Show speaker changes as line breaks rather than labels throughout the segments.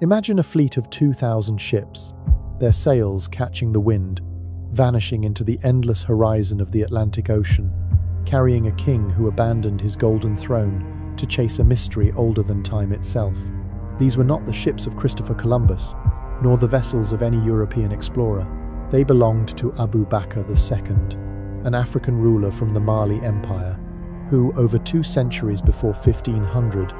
Imagine a fleet of 2,000 ships, their sails catching the wind, vanishing into the endless horizon of the Atlantic Ocean, carrying a king who abandoned his golden throne to chase a mystery older than time itself. These were not the ships of Christopher Columbus, nor the vessels of any European explorer. They belonged to Abu Bakr II, an African ruler from the Mali Empire, who, over 2 centuries before 1500,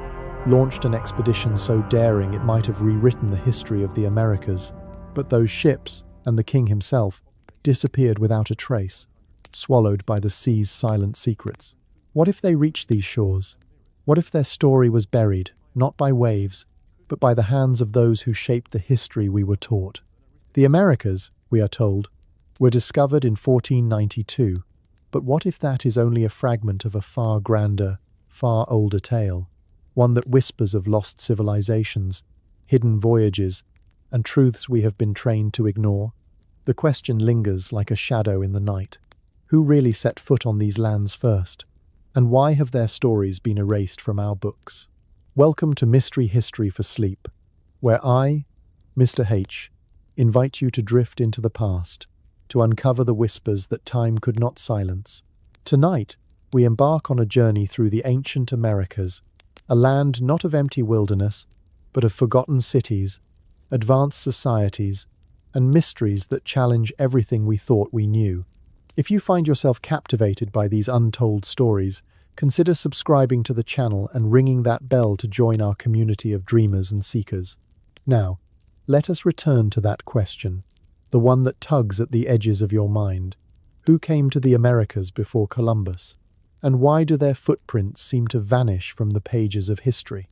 launched an expedition so daring it might have rewritten the history of the Americas. But those ships, and the king himself, disappeared without a trace, swallowed by the sea's silent secrets. What if they reached these shores? What if their story was buried, not by waves, but by the hands of those who shaped the history we were taught? The Americas, we are told, were discovered in 1492, but what if that is only a fragment of a far grander, far older tale, one that whispers of lost civilizations, hidden voyages, and truths we have been trained to ignore? The question lingers like a shadow in the night. Who really set foot on these lands first? And why have their stories been erased from our books? Welcome to Mystery History for Sleep, where I, Mr. H, invite you to drift into the past, to uncover the whispers that time could not silence. Tonight, we embark on a journey through the ancient Americas, a land not of empty wilderness, but of forgotten cities, advanced societies, and mysteries that challenge everything we thought we knew. If you find yourself captivated by these untold stories, consider subscribing to the channel and ringing that bell to join our community of dreamers and seekers. Now, let us return to that question, the one that tugs at the edges of your mind. Who came to the Americas before Columbus? And why do their footprints seem to vanish from the pages of history?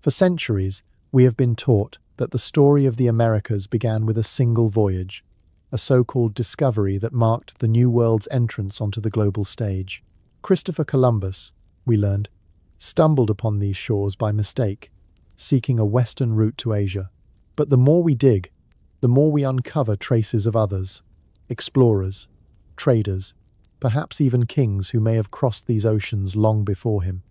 For centuries, we have been taught that the story of the Americas began with a single voyage, a so-called discovery that marked the New World's entrance onto the global stage. Christopher Columbus, we learned, stumbled upon these shores by mistake, seeking a western route to Asia. But the more we dig, the more we uncover traces of others, explorers, traders, perhaps even kings who may have crossed these oceans long before him.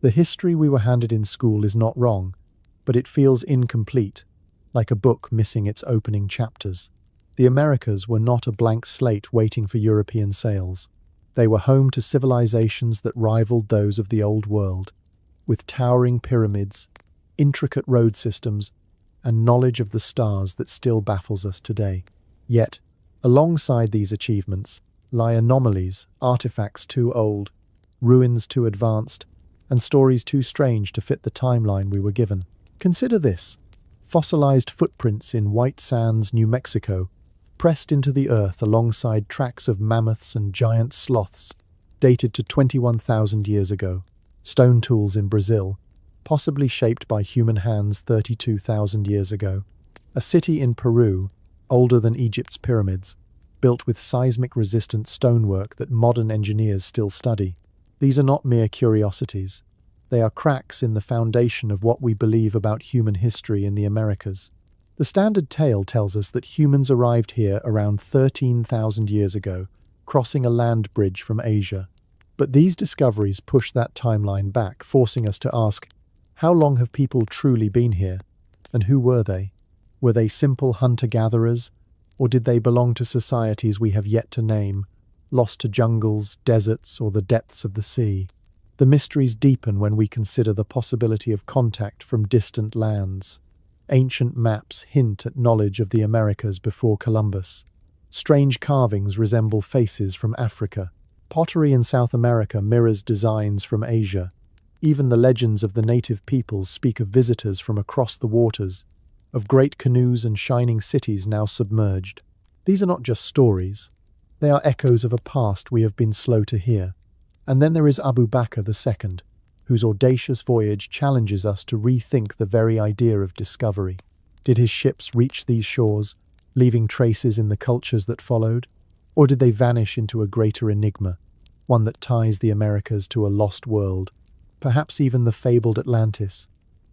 The history we were handed in school is not wrong, but it feels incomplete, like a book missing its opening chapters. The Americas were not a blank slate waiting for European sails. They were home to civilizations that rivaled those of the Old World, with towering pyramids, intricate road systems, and knowledge of the stars that still baffles us today. Yet, alongside these achievements, lie anomalies, artifacts too old, ruins too advanced, and stories too strange to fit the timeline we were given. Consider this: fossilized footprints in White Sands, New Mexico, pressed into the earth alongside tracks of mammoths and giant sloths, dated to 21,000 years ago. Stone tools in Brazil, possibly shaped by human hands 32,000 years ago. A city in Peru, older than Egypt's pyramids, built with seismic-resistant stonework that modern engineers still study. These are not mere curiosities. They are cracks in the foundation of what we believe about human history in the Americas. The standard tale tells us that humans arrived here around 13,000 years ago, crossing a land bridge from Asia. But these discoveries push that timeline back, forcing us to ask, how long have people truly been here? And who were they? Were they simple hunter-gatherers? Or did they belong to societies we have yet to name, lost to jungles, deserts, or the depths of the sea? The mysteries deepen when we consider the possibility of contact from distant lands. Ancient maps hint at knowledge of the Americas before Columbus. Strange carvings resemble faces from Africa. Pottery in South America mirrors designs from Asia. Even the legends of the native peoples speak of visitors from across the waters, of great canoes and shining cities now submerged. These are not just stories. They are echoes of a past we have been slow to hear. And then there is Abu Bakr II, whose audacious voyage challenges us to rethink the very idea of discovery. Did his ships reach these shores, leaving traces in the cultures that followed? Or did they vanish into a greater enigma, one that ties the Americas to a lost world, perhaps even the fabled Atlantis?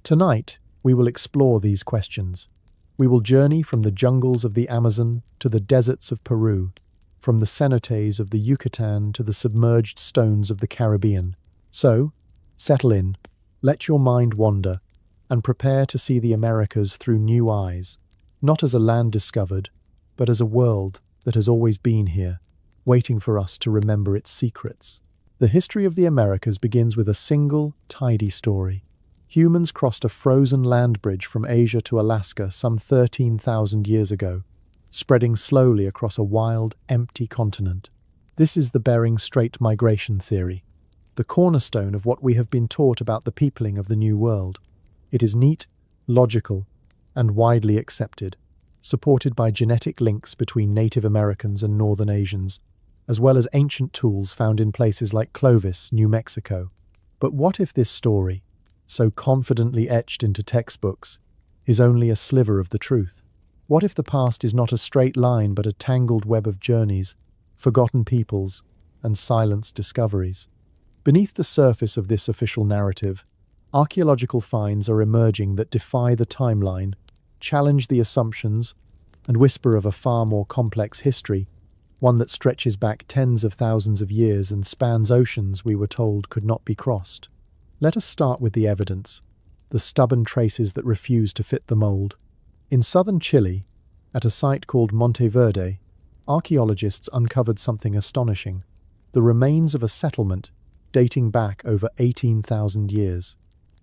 Tonight, we will explore these questions. We will journey from the jungles of the Amazon to the deserts of Peru, from the cenotes of the Yucatan to the submerged stones of the Caribbean. So, settle in, let your mind wander, and prepare to see the Americas through new eyes, not as a land discovered, but as a world that has always been here, waiting for us to remember its secrets. The history of the Americas begins with a single, tidy story. Humans crossed a frozen land bridge from Asia to Alaska some 13,000 years ago, spreading slowly across a wild, empty continent. This is the Bering Strait migration theory, the cornerstone of what we have been taught about the peopling of the New World. It is neat, logical, and widely accepted, supported by genetic links between Native Americans and Northern Asians, as well as ancient tools found in places like Clovis, New Mexico. But what if this story, so confidently etched into textbooks, is only a sliver of the truth? What if the past is not a straight line but a tangled web of journeys, forgotten peoples, and silenced discoveries? Beneath the surface of this official narrative, archaeological finds are emerging that defy the timeline, challenge the assumptions, and whisper of a far more complex history, one that stretches back tens of thousands of years and spans oceans we were told could not be crossed. Let us start with the evidence, the stubborn traces that refuse to fit the mold. In southern Chile, at a site called Monte Verde, archaeologists uncovered something astonishing: the remains of a settlement dating back over 18,000 years.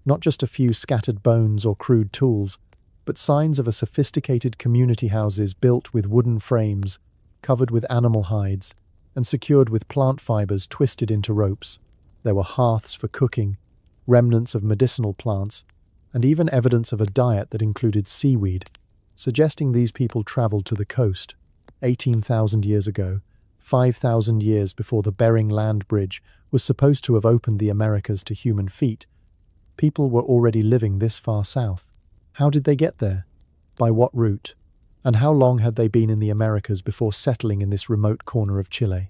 Not just a few scattered bones or crude tools, but signs of a sophisticated community houses built with wooden frames, covered with animal hides, and secured with plant fibers twisted into ropes. There were hearths for cooking, remnants of medicinal plants, and even evidence of a diet that included seaweed, suggesting these people traveled to the coast 18,000 years ago, 5,000 years before the Bering Land Bridge was supposed to have opened the Americas to human feet. People were already living this far south. How did they get there? By what route? And how long had they been in the Americas before settling in this remote corner of Chile?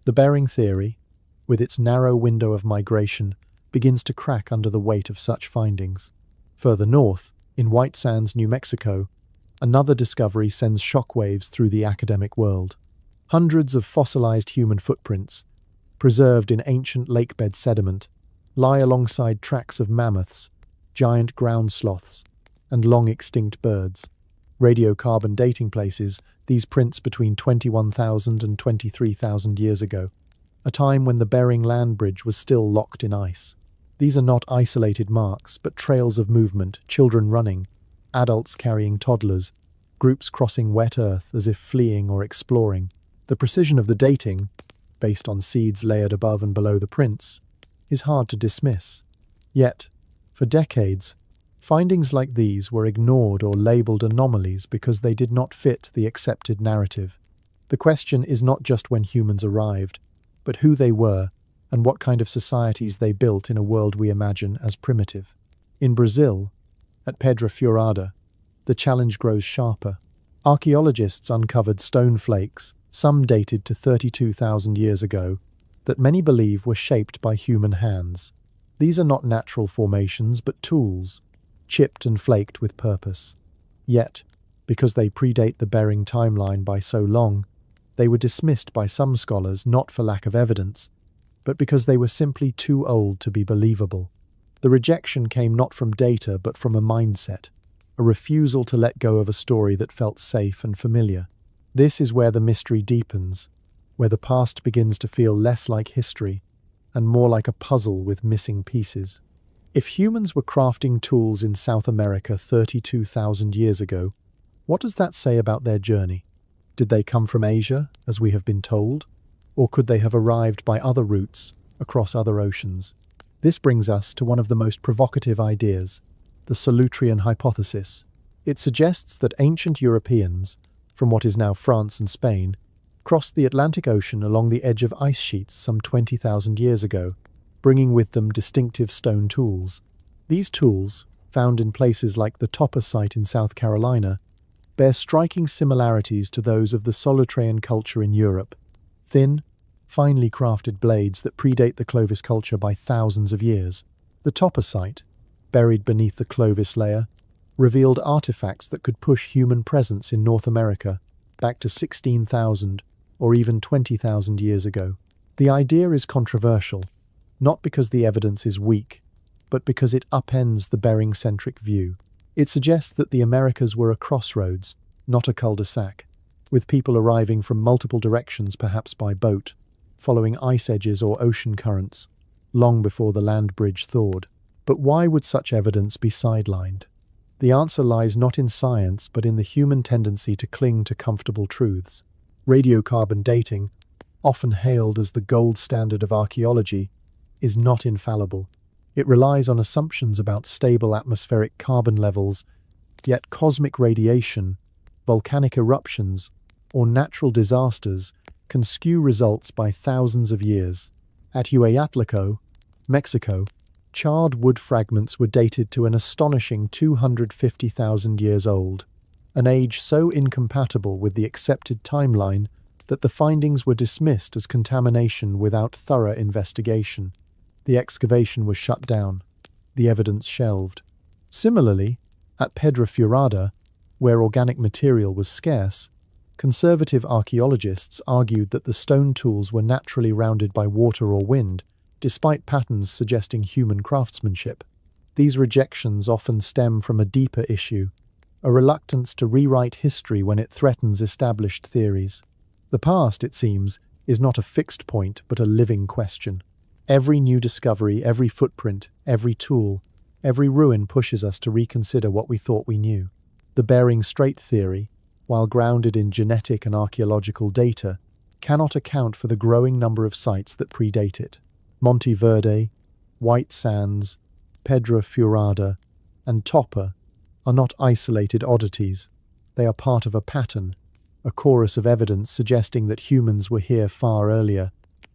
The Bering theory, with its narrow window of migration, begins to crack under the weight of such findings. Further north, in White Sands, New Mexico, another discovery sends shockwaves through the academic world. Hundreds of fossilized human footprints, preserved in ancient lakebed sediment, lie alongside tracks of mammoths, giant ground sloths, and long-extinct birds. Radiocarbon dating places these prints between 21,000 and 23,000 years ago, a time when the Bering Land Bridge was still locked in ice. These are not isolated marks, but trails of movement, children running, adults carrying toddlers, groups crossing wet earth as if fleeing or exploring. The precision of the dating, based on seeds layered above and below the prints, is hard to dismiss. Yet, for decades, findings like these were ignored or labelled anomalies because they did not fit the accepted narrative. The question is not just when humans arrived, but who they were and what kind of societies they built in a world we imagine as primitive. In Brazil, at Pedra Furada, the challenge grows sharper. Archaeologists uncovered stone flakes, some dated to 32,000 years ago, that many believe were shaped by human hands. These are not natural formations, but tools, chipped and flaked with purpose. Yet, because they predate the Bering timeline by so long, they were dismissed by some scholars not for lack of evidence, but because they were simply too old to be believable. The rejection came not from data but from a mindset, a refusal to let go of a story that felt safe and familiar. This is where the mystery deepens, where the past begins to feel less like history and more like a puzzle with missing pieces. If humans were crafting tools in South America 32,000 years ago, what does that say about their journey? Did they come from Asia, as we have been told? Or could they have arrived by other routes, across other oceans? This brings us to one of the most provocative ideas, the Solutrean hypothesis. It suggests that ancient Europeans, from what is now France and Spain, crossed the Atlantic Ocean along the edge of ice sheets some 20,000 years ago, bringing with them distinctive stone tools. These tools, found in places like the Topper site in South Carolina, bear striking similarities to those of the Solutrean culture in Europe: thin, finely crafted blades that predate the Clovis culture by thousands of years. The Topper site, buried beneath the Clovis layer, revealed artifacts that could push human presence in North America back to 16,000 or even 20,000 years ago. The idea is controversial, not because the evidence is weak, but because it upends the Bering-centric view. It suggests that the Americas were a crossroads, not a cul-de-sac, with people arriving from multiple directions, perhaps by boat, following ice edges or ocean currents, long before the land bridge thawed. But why would such evidence be sidelined? The answer lies not in science, but in the human tendency to cling to comfortable truths. Radiocarbon dating, often hailed as the gold standard of archaeology, is not infallible. It relies on assumptions about stable atmospheric carbon levels, yet cosmic radiation, volcanic eruptions, or natural disasters can skew results by thousands of years. At Teotihuacan, Mexico, charred wood fragments were dated to an astonishing 250,000 years old, an age so incompatible with the accepted timeline that the findings were dismissed as contamination without thorough investigation. The excavation was shut down, the evidence shelved. Similarly, at Pedra Furada, where organic material was scarce, conservative archaeologists argued that the stone tools were naturally rounded by water or wind, despite patterns suggesting human craftsmanship. These rejections often stem from a deeper issue, a reluctance to rewrite history when it threatens established theories. The past, it seems, is not a fixed point but a living question. Every new discovery, every footprint, every tool, every ruin pushes us to reconsider what we thought we knew. The Bering Strait theory, while grounded in genetic and archaeological data, cannot account for the growing number of sites that predate it. Monte Verde, White Sands, Pedra Furada, and Topper are not isolated oddities. They are part of a pattern, a chorus of evidence suggesting that humans were here far earlier,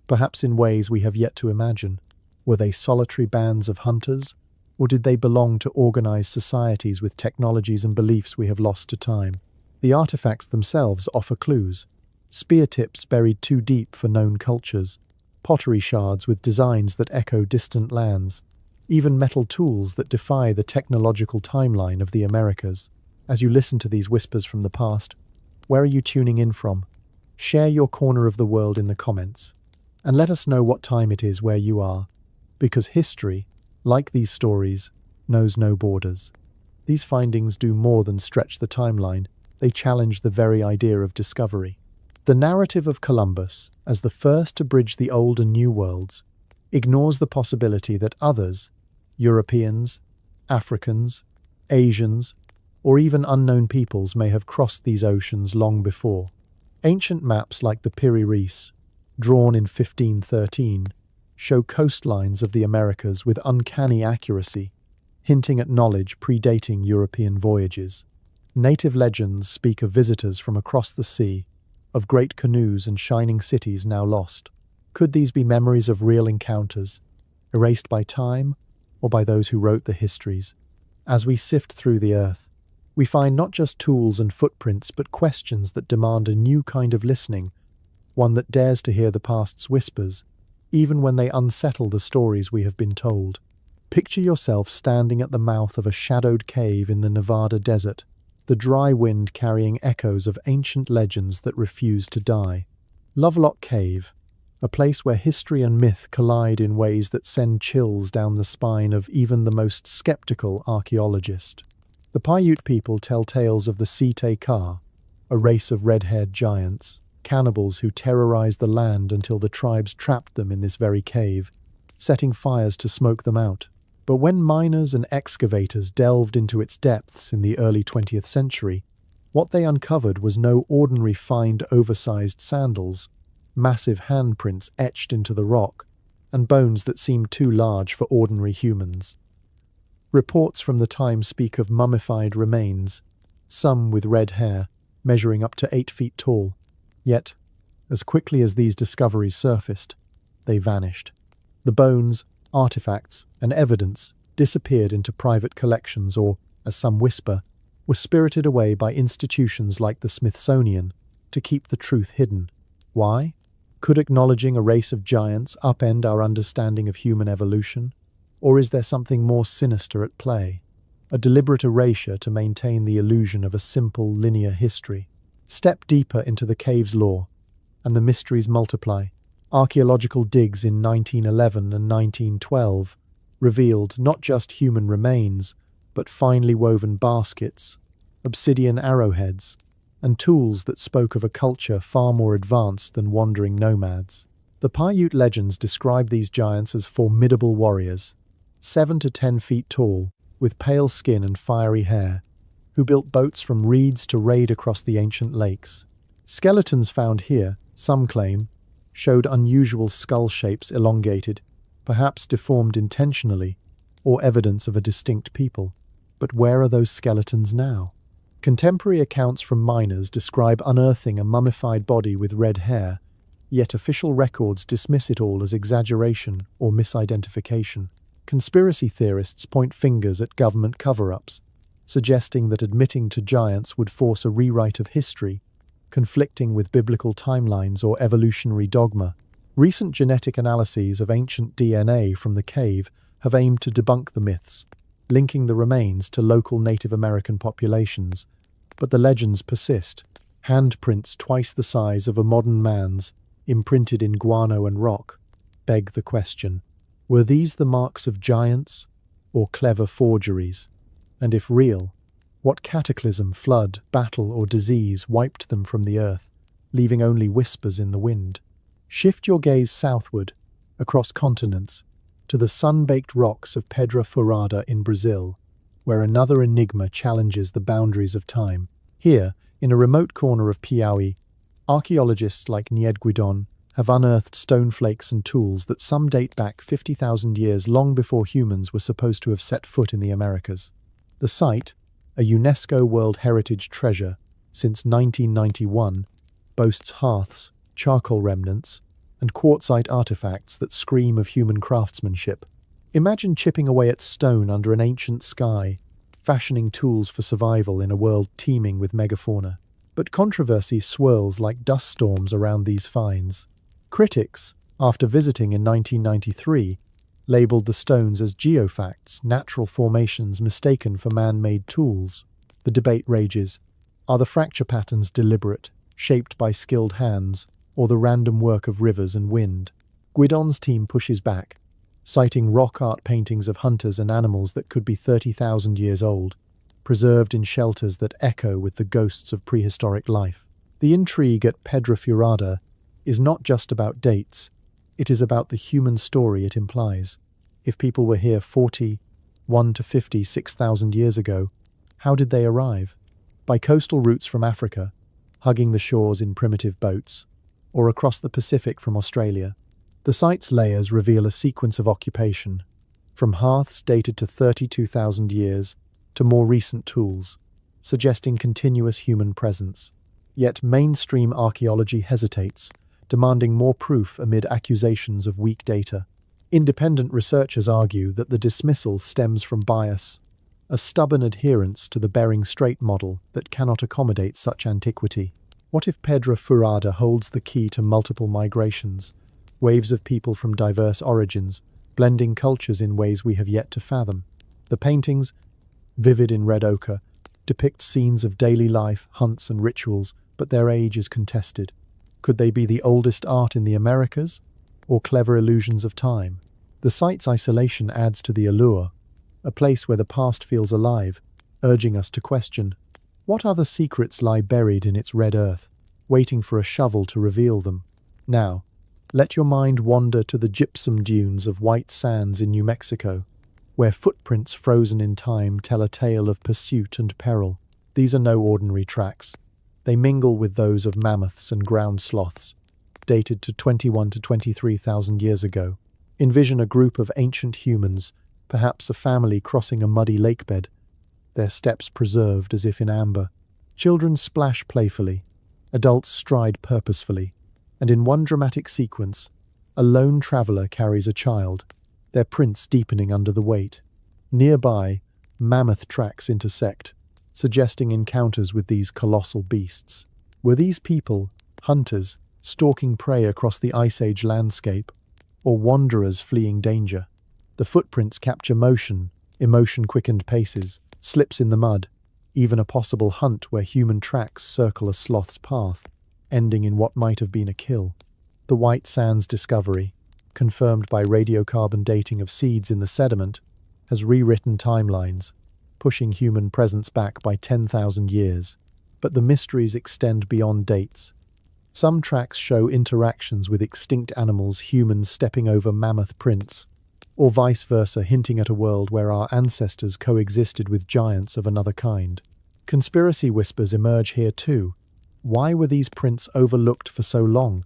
perhaps in ways we have yet to imagine. Were they solitary bands of hunters, or did they belong to organized societies with technologies and beliefs we have lost to time? The artifacts themselves offer clues. Spear tips buried too deep for known cultures, pottery shards with designs that echo distant lands, even metal tools that defy the technological timeline of the Americas. As you listen to these whispers from the past, where are you tuning in from? Share your corner of the world in the comments, and let us know what time it is where you are, because history, like these stories, knows no borders. These findings do more than stretch the timeline, they challenge the very idea of discovery. The narrative of Columbus, as the first to bridge the old and new worlds, ignores the possibility that others, Europeans, Africans, Asians, or even unknown peoples may have crossed these oceans long before. Ancient maps like the Piri Reis, drawn in 1513, show coastlines of the Americas with uncanny accuracy, hinting at knowledge predating European voyages. Native legends speak of visitors from across the sea, of great canoes and shining cities now lost. Could these be memories of real encounters, erased by time or by those who wrote the histories? As we sift through the earth, we find not just tools and footprints, but questions that demand a new kind of listening, one that dares to hear the past's whispers, even when they unsettle the stories we have been told. Picture yourself standing at the mouth of a shadowed cave in the Nevada desert, the dry wind carrying echoes of ancient legends that refuse to die. Lovelock Cave, a place where history and myth collide in ways that send chills down the spine of even the most skeptical archaeologist. The Paiute people tell tales of the Site-Ka, a race of red-haired giants, cannibals who terrorized the land until the tribes trapped them in this very cave, setting fires to smoke them out. But when miners and excavators delved into its depths in the early 20th century, what they uncovered was no ordinary find oversized sandals, massive handprints etched into the rock, and bones that seemed too large for ordinary humans. Reports from the time speak of mummified remains, some with red hair, measuring up to 8 feet tall. Yet, as quickly as these discoveries surfaced, they vanished. The bones, artifacts, and evidence disappeared into private collections or, as some whisper, were spirited away by institutions like the Smithsonian to keep the truth hidden. Why? Could acknowledging a race of giants upend our understanding of human evolution? Or is there something more sinister at play? A deliberate erasure to maintain the illusion of a simple, linear history? Step deeper into the cave's lore, and the mysteries multiply. Archaeological digs in 1911 and 1912 revealed not just human remains, but finely woven baskets, obsidian arrowheads, and tools that spoke of a culture far more advanced than wandering nomads. The Paiute legends describe these giants as formidable warriors, 7 to 10 feet tall, with pale skin and fiery hair, who built boats from reeds to raid across the ancient lakes. Skeletons found here, some claim, showed unusual skull shapes elongated, perhaps deformed intentionally, or evidence of a distinct people. But where are those skeletons now? Contemporary accounts from miners describe unearthing a mummified body with red hair, yet official records dismiss it all as exaggeration or misidentification. Conspiracy theorists point fingers at government cover-ups, suggesting that admitting to giants would force a rewrite of history, conflicting with biblical timelines or evolutionary dogma. Recent genetic analyses of ancient DNA from the cave have aimed to debunk the myths, linking the remains to local Native American populations. But the legends persist. Handprints twice the size of a modern man's, imprinted in guano and rock, beg the question: were these the marks of giants, or clever forgeries? And if real, what cataclysm, flood, battle, or disease wiped them from the earth, leaving only whispers in the wind? Shift your gaze southward, across continents, to the sun-baked rocks of Pedra Furada in Brazil, where another enigma challenges the boundaries of time. Here, in a remote corner of Piauí, archaeologists like Niedguidon have unearthed stone flakes and tools that some date back 50,000 years, long before humans were supposed to have set foot in the Americas. The site, a UNESCO World Heritage Treasure since 1991, boasts hearths, charcoal remnants, and quartzite artifacts that scream of human craftsmanship. Imagine chipping away at stone under an ancient sky, fashioning tools for survival in a world teeming with megafauna. But controversy swirls like dust storms around these finds. Critics, after visiting in 1993, labeled the stones as geofacts, natural formations mistaken for man-made tools. The debate rages: are the fracture patterns deliberate, shaped by skilled hands, or the random work of rivers and wind? Guidon's team pushes back, citing rock art paintings of hunters and animals that could be 30,000 years old, preserved in shelters that echo with the ghosts of prehistoric life. The intrigue at Pedra Furada is not just about dates, it is about the human story it implies. If people were here 41 to 56,000 years ago, how did they arrive? By coastal routes from Africa, hugging the shores in primitive boats, or across the Pacific from Australia? The site's layers reveal a sequence of occupation, from hearths dated to 32,000 years to more recent tools, suggesting continuous human presence. Yet mainstream archaeology hesitates, demanding more proof amid accusations of weak data. Independent researchers argue that the dismissal stems from bias, a stubborn adherence to the Bering Strait model that cannot accommodate such antiquity. What if Pedra Furada holds the key to multiple migrations, waves of people from diverse origins, blending cultures in ways we have yet to fathom? The paintings, vivid in red ochre, depict scenes of daily life, hunts and rituals, but their age is contested. Could they be the oldest art in the Americas, or clever illusions of time? The site's isolation adds to the allure, a place where the past feels alive, urging us to question: what other secrets lie buried in its red earth, waiting for a shovel to reveal them? Now, let your mind wander to the gypsum dunes of white sands in New Mexico, where footprints frozen in time tell a tale of pursuit and peril. These are no ordinary tracks. They mingle with those of mammoths and ground sloths, dated to 21 to 23,000 years ago. Envision a group of ancient humans, perhaps a family crossing a muddy lakebed, their steps preserved as if in amber. Children splash playfully, adults stride purposefully, and in one dramatic sequence, a lone traveler carries a child, their prints deepening under the weight. Nearby, mammoth tracks intersect, suggesting encounters with these colossal beasts. Were these people, hunters, stalking prey across the Ice Age landscape, or wanderers fleeing danger? The footprints capture motion, emotion-quickened paces, slips in the mud, even a possible hunt where human tracks circle a sloth's path, ending in what might have been a kill. The White Sands discovery, confirmed by radiocarbon dating of seeds in the sediment, has rewritten timelines, pushing human presence back by 10,000 years. But the mysteries extend beyond dates. Some tracks show interactions with extinct animals, humans stepping over mammoth prints, or vice versa, hinting at a world where our ancestors coexisted with giants of another kind. Conspiracy whispers emerge here too. Why were these prints overlooked for so long?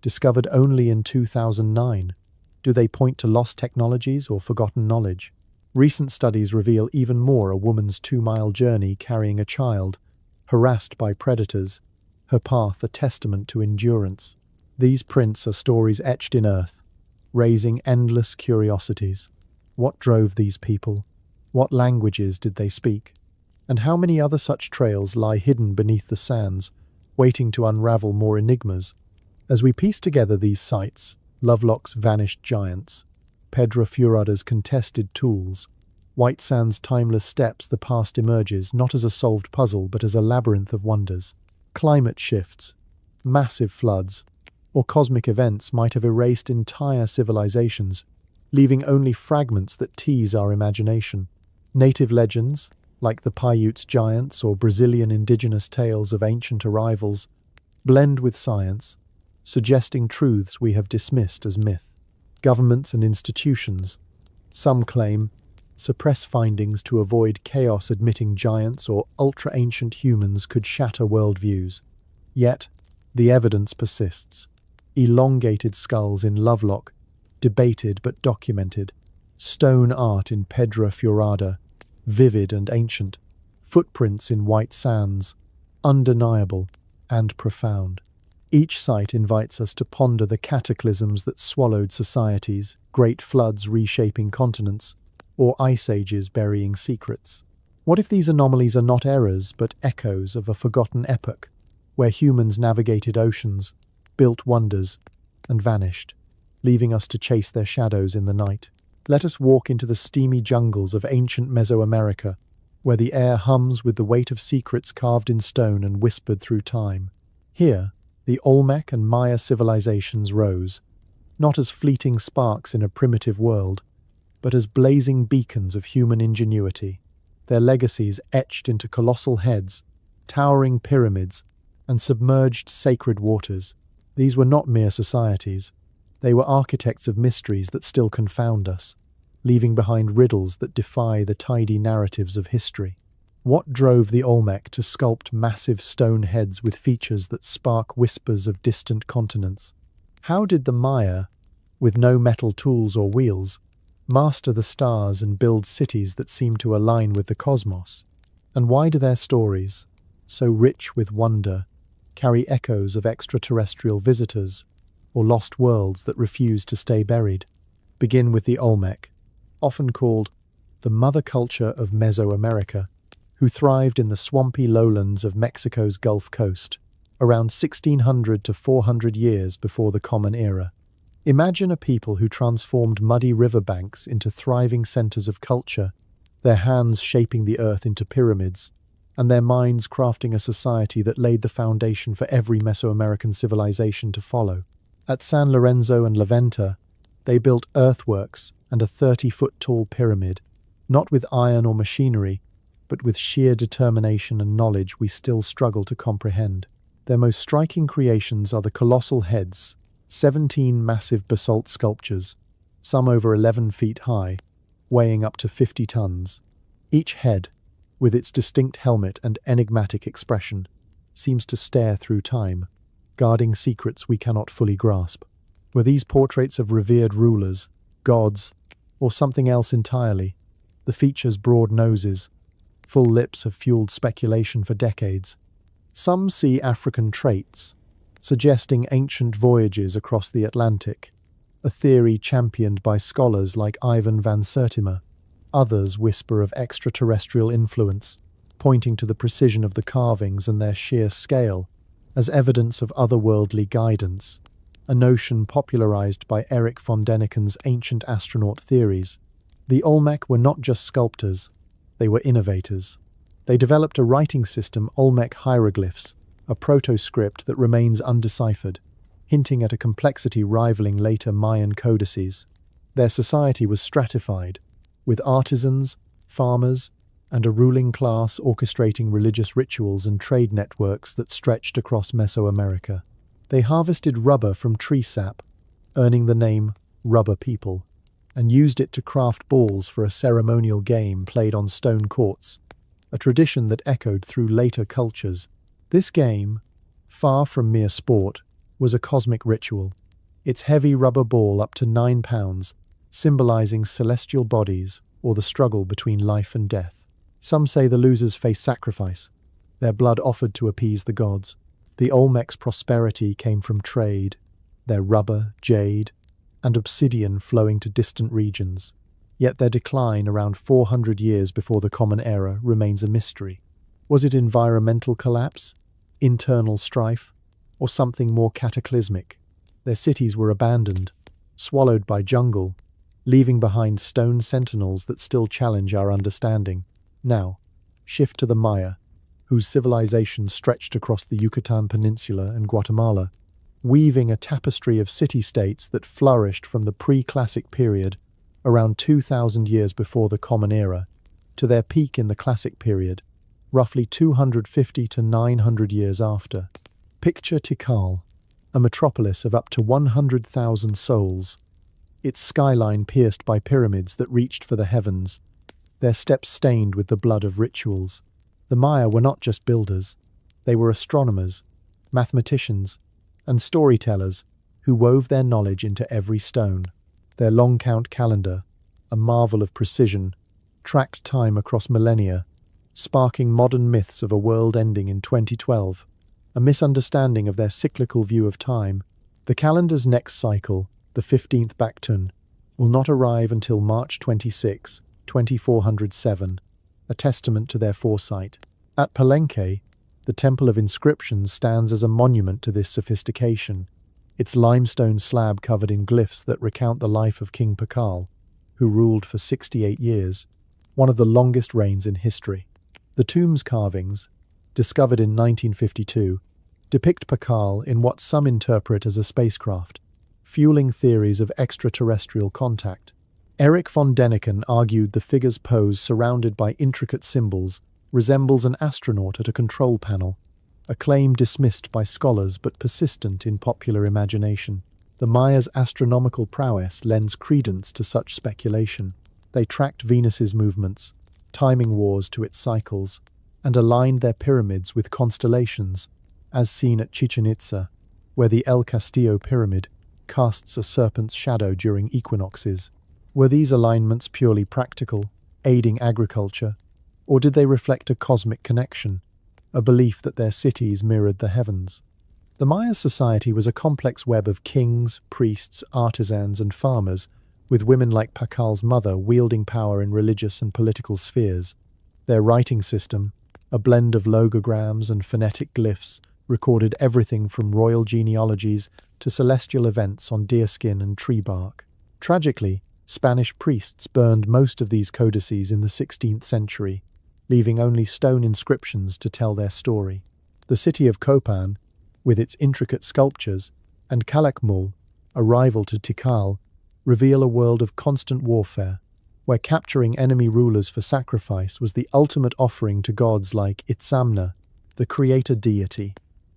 Discovered only in 2009? Do they point to lost technologies or forgotten knowledge? Recent studies reveal even more: a woman's 2-mile journey carrying a child, harassed by predators, her path a testament to endurance. These prints are stories etched in earth, raising endless curiosities. What drove these people? What languages did they speak? And how many other such trails lie hidden beneath the sands, waiting to unravel more enigmas? As we piece together these sites, Lovelock's vanished giants, Pedro Furada's contested tools, White Sand's timeless steps, the past emerges not as a solved puzzle but as a labyrinth of wonders. Climate shifts, massive floods, or cosmic events might have erased entire civilizations, leaving only fragments that tease our imagination. Native legends, like the Paiutes giants or Brazilian indigenous tales of ancient arrivals, blend with science, suggesting truths we have dismissed as myth. Governments and institutions, some claim, suppress findings to avoid chaos, admitting giants or ultra-ancient humans could shatter worldviews. Yet, the evidence persists. Elongated skulls in Lovelock, debated but documented. Stone art in Pedro Furada, vivid and ancient. Footprints in White Sands, undeniable and profound. Each site invites us to ponder the cataclysms that swallowed societies, great floods reshaping continents, or ice ages burying secrets. What if these anomalies are not errors but echoes of a forgotten epoch, where humans navigated oceans, built wonders, and vanished, leaving us to chase their shadows in the night? Let us walk into the steamy jungles of ancient Mesoamerica, where the air hums with the weight of secrets carved in stone and whispered through time. Here, the Olmec and Maya civilizations rose, not as fleeting sparks in a primitive world, but as blazing beacons of human ingenuity, their legacies etched into colossal heads, towering pyramids, and submerged sacred waters. These were not mere societies. They were architects of mysteries that still confound us, leaving behind riddles that defy the tidy narratives of history. What drove the Olmec to sculpt massive stone heads with features that spark whispers of distant continents? How did the Maya, with no metal tools or wheels, master the stars and build cities that seem to align with the cosmos? And why do their stories, so rich with wonder, carry echoes of extraterrestrial visitors or lost worlds that refuse to stay buried? Begin with the Olmec, often called the mother culture of Mesoamerica, who thrived in the swampy lowlands of Mexico's Gulf Coast, around 1600 to 400 years before the Common Era. Imagine a people who transformed muddy riverbanks into thriving centers of culture, their hands shaping the earth into pyramids, and their minds crafting a society that laid the foundation for every Mesoamerican civilization to follow. At San Lorenzo and La Venta, they built earthworks and a 30-foot-tall pyramid, not with iron or machinery, but with sheer determination and knowledge we still struggle to comprehend. Their most striking creations are the colossal heads, 17 massive basalt sculptures, some over 11 feet high, weighing up to 50 tons. Each head, with its distinct helmet and enigmatic expression, seems to stare through time, guarding secrets we cannot fully grasp. Were these portraits of revered rulers, gods, or something else entirely? The features' broad noses, full lips have fueled speculation for decades. Some see African traits, suggesting ancient voyages across the Atlantic, a theory championed by scholars like Ivan van Sertima. Others whisper of extraterrestrial influence, pointing to the precision of the carvings and their sheer scale as evidence of otherworldly guidance, a notion popularized by Erich von Däniken's ancient astronaut theories. The Olmec were not just sculptors, they were innovators. They developed a writing system, Olmec hieroglyphs, a proto-script that remains undeciphered, hinting at a complexity rivaling later Mayan codices. Their society was stratified, with artisans, farmers, and a ruling class orchestrating religious rituals and trade networks that stretched across Mesoamerica. They harvested rubber from tree sap, earning the name Rubber People, and used it to craft balls for a ceremonial game played on stone courts, a tradition that echoed through later cultures. This game, far from mere sport, was a cosmic ritual, its heavy rubber ball up to 9 pounds, symbolizing celestial bodies or the struggle between life and death. Some say the losers face sacrifice, their blood offered to appease the gods. The Olmec's prosperity came from trade, their rubber, jade, and obsidian flowing to distant regions. Yet their decline around 400 years before the Common Era remains a mystery. Was it environmental collapse, internal strife, or something more cataclysmic? Their cities were abandoned, swallowed by jungle, leaving behind stone sentinels that still challenge our understanding. Now, shift to the Maya, whose civilization stretched across the Yucatan Peninsula and Guatemala, weaving a tapestry of city-states that flourished from the pre-classic period, around 2,000 years before the Common Era, to their peak in the Classic period, roughly 250 to 900 years after. Picture Tikal, a metropolis of up to 100,000 souls, its skyline pierced by pyramids that reached for the heavens, their steps stained with the blood of rituals. The Maya were not just builders, they were astronomers, mathematicians, and storytellers who wove their knowledge into every stone. Their long count calendar, a marvel of precision, tracked time across millennia, sparking modern myths of a world ending in 2012, a misunderstanding of their cyclical view of time. The calendar's next cycle, the 15th Bakr, will not arrive until March 26, 2407, a testament to their foresight. At Palenque, the Temple of Inscriptions stands as a monument to this sophistication, its limestone slab covered in glyphs that recount the life of King Pakal, who ruled for 68 years, one of the longest reigns in history. The tomb's carvings, discovered in 1952, depict Pakal in what some interpret as a spacecraft, fueling theories of extraterrestrial contact. Erich von Däniken argued the figure's pose surrounded by intricate symbols resembles an astronaut at a control panel, a claim dismissed by scholars but persistent in popular imagination. The Maya's astronomical prowess lends credence to such speculation. They tracked Venus's movements, timing wars to its cycles, and aligned their pyramids with constellations, as seen at Chichen Itza, where the El Castillo Pyramid casts a serpent's shadow during equinoxes. Were these alignments purely practical, aiding agriculture, or did they reflect a cosmic connection, a belief that their cities mirrored the heavens? The Maya society was a complex web of kings, priests, artisans, and farmers, with women like Pakal's mother wielding power in religious and political spheres. Their writing system, a blend of logograms and phonetic glyphs, recorded everything from royal genealogies to celestial events on deerskin and tree bark. Tragically, Spanish priests burned most of these codices in the 16th century, leaving only stone inscriptions to tell their story. The city of Copan, with its intricate sculptures, and Calakmul, a rival to Tikal, reveal a world of constant warfare, where capturing enemy rulers for sacrifice was the ultimate offering to gods like Itzamna, the creator deity,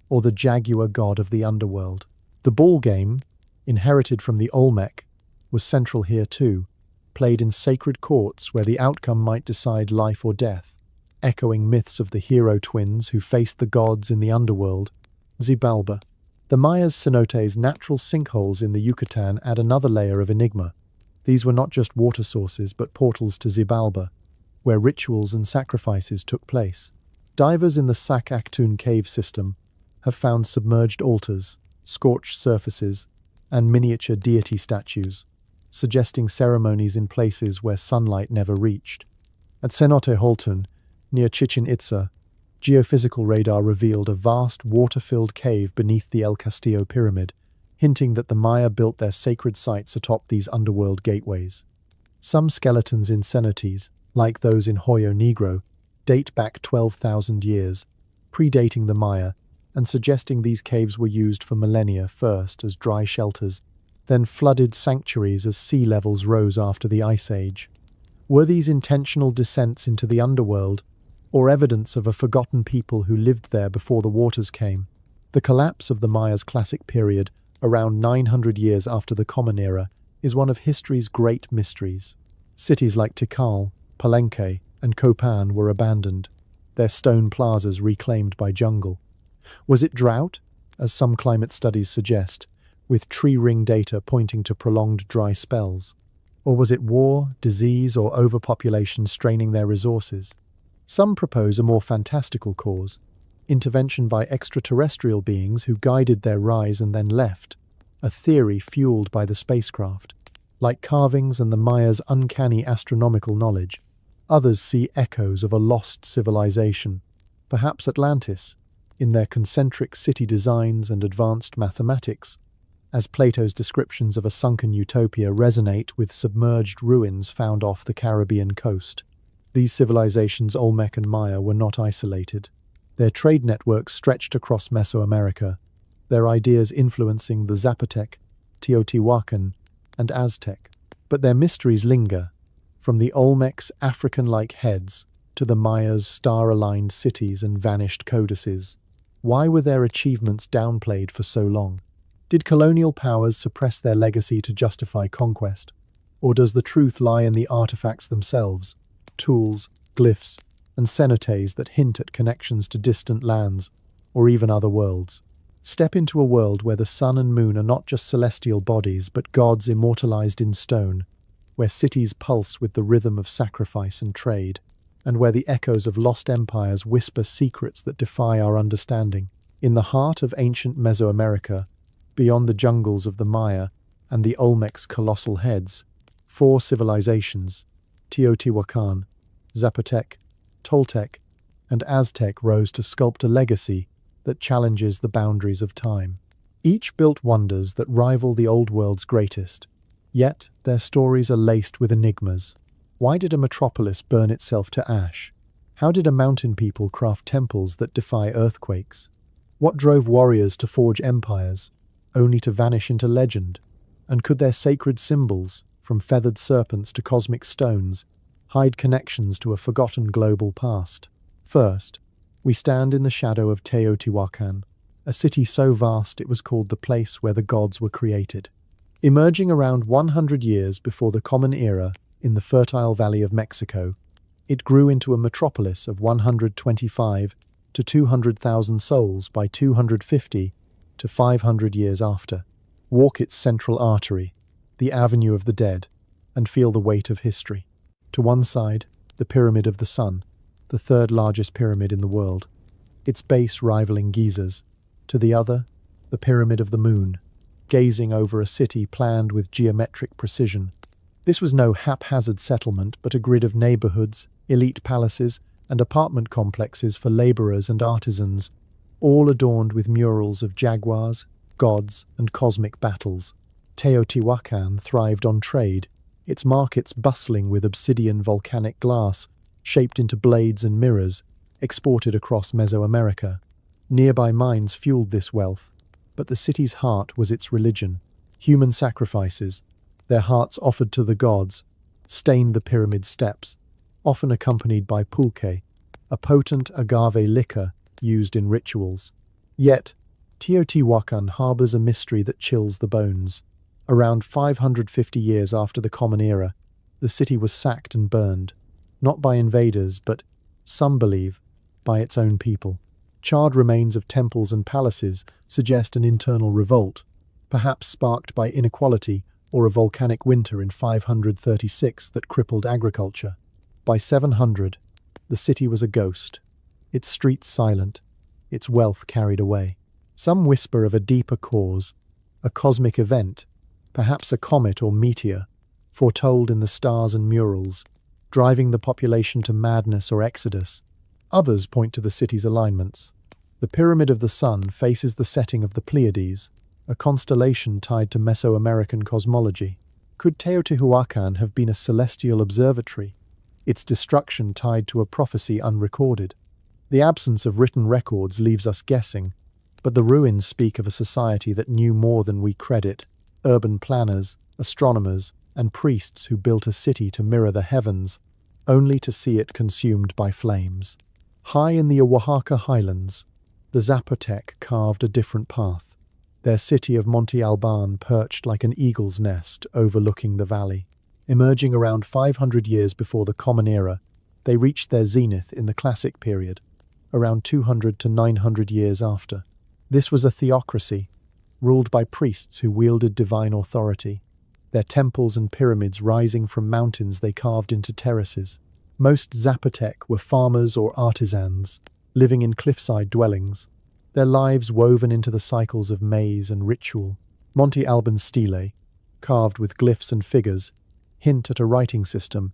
or the jaguar god of the underworld. The ball game, inherited from the Olmec, was central here too, played in sacred courts where the outcome might decide life or death, echoing myths of the hero twins who faced the gods in the underworld. Xibalba. The Maya's cenotes' natural sinkholes in the Yucatan add another layer of enigma. These were not just water sources but portals to Xibalba, where rituals and sacrifices took place. Divers in the Sac Actun cave system have found submerged altars, scorched surfaces, and miniature deity statues, suggesting ceremonies in places where sunlight never reached. At Cenote Holtun, near Chichen Itza, geophysical radar revealed a vast water-filled cave beneath the El Castillo Pyramid, hinting that the Maya built their sacred sites atop these underworld gateways. Some skeletons in cenotes, like those in Hoyo Negro, date back 12,000 years, predating the Maya and suggesting these caves were used for millennia, first as dry shelters, then flooded sanctuaries as sea levels rose after the Ice Age. Were these intentional descents into the underworld, or evidence of a forgotten people who lived there before the waters came? The collapse of the Maya's classic period, around 900 years after the Common Era, is one of history's great mysteries. Cities like Tikal, Palenque, and Copan were abandoned, their stone plazas reclaimed by jungle. Was it drought, as some climate studies suggest, with tree ring data pointing to prolonged dry spells? Or was it war, disease, or overpopulation straining their resources? Some propose a more fantastical cause, intervention by extraterrestrial beings who guided their rise and then left, a theory fueled by the spacecraft. Like carvings and the Mayas' uncanny astronomical knowledge, others see echoes of a lost civilization, perhaps Atlantis, in their concentric city designs and advanced mathematics, as Plato's descriptions of a sunken utopia resonate with submerged ruins found off the Caribbean coast. These civilizations, Olmec and Maya, were not isolated. Their trade networks stretched across Mesoamerica, their ideas influencing the Zapotec, Teotihuacan, and Aztec. But their mysteries linger, from the Olmec's African-like heads to the Mayas' star-aligned cities and vanished codices. Why were their achievements downplayed for so long? Did colonial powers suppress their legacy to justify conquest? Or does the truth lie in the artifacts themselves, tools, glyphs, and cenotes that hint at connections to distant lands or even other worlds? Step into a world where the sun and moon are not just celestial bodies but gods immortalized in stone, where cities pulse with the rhythm of sacrifice and trade, and where the echoes of lost empires whisper secrets that defy our understanding. In the heart of ancient Mesoamerica, beyond the jungles of the Maya and the Olmec's colossal heads, 4 civilizations, Teotihuacan, Zapotec, Toltec, and Aztec, rose to sculpt a legacy that challenges the boundaries of time. Each built wonders that rival the old world's greatest, yet their stories are laced with enigmas. Why did a metropolis burn itself to ash? How did a mountain people craft temples that defy earthquakes? What drove warriors to forge empires, only to vanish into legend? And could their sacred symbols, from feathered serpents to cosmic stones, hide connections to a forgotten global past? First, we stand in the shadow of Teotihuacan, a city so vast it was called the place where the gods were created. Emerging around 100 years before the Common Era in the fertile valley of Mexico, it grew into a metropolis of 125 to 200,000 souls by 250 to 500 years after. Walk its central artery, the Avenue of the Dead, and feel the weight of history. To one side, the Pyramid of the Sun, the third largest pyramid in the world, its base rivaling Giza's. To the other, the Pyramid of the Moon, gazing over a city planned with geometric precision. This was no haphazard settlement, but a grid of neighborhoods, elite palaces, and apartment complexes for laborers and artisans, all adorned with murals of jaguars, gods, and cosmic battles. Teotihuacan thrived on trade, its markets bustling with obsidian volcanic glass, shaped into blades and mirrors, exported across Mesoamerica. Nearby mines fueled this wealth, but the city's heart was its religion. Human sacrifices, their hearts offered to the gods, stained the pyramid steps, often accompanied by pulque, a potent agave liquor used in rituals. Yet, Teotihuacan harbors a mystery that chills the bones. Around 550 years after the Common Era, the city was sacked and burned, not by invaders, but, some believe, by its own people. Charred remains of temples and palaces suggest an internal revolt, perhaps sparked by inequality or a volcanic winter in 536 that crippled agriculture. By 700, the city was a ghost, its streets silent, its wealth carried away. Some whisper of a deeper cause, a cosmic event, perhaps a comet or meteor, foretold in the stars and murals, driving the population to madness or exodus. Others point to the city's alignments. The Pyramid of the Sun faces the setting of the Pleiades, a constellation tied to Mesoamerican cosmology. Could Teotihuacan have been a celestial observatory, its destruction tied to a prophecy unrecorded? The absence of written records leaves us guessing, But the ruins speak of a society that knew more than we credit: urban planners, astronomers, and priests who built a city to mirror the heavens, only to see it consumed by flames. High in the Oaxaca highlands, the Zapotec carved a different path. Their city of Monte Alban perched like an eagle's nest overlooking the valley. Emerging around 500 years before the Common Era, they reached their zenith in the Classic period, around 200 to 900 years after. This was a theocracy, ruled by priests who wielded divine authority, their temples and pyramids rising from mountains they carved into terraces. Most Zapotec were farmers or artisans, living in cliffside dwellings, their lives woven into the cycles of maize and ritual. Monte Alban's stele, carved with glyphs and figures, hint at a writing system,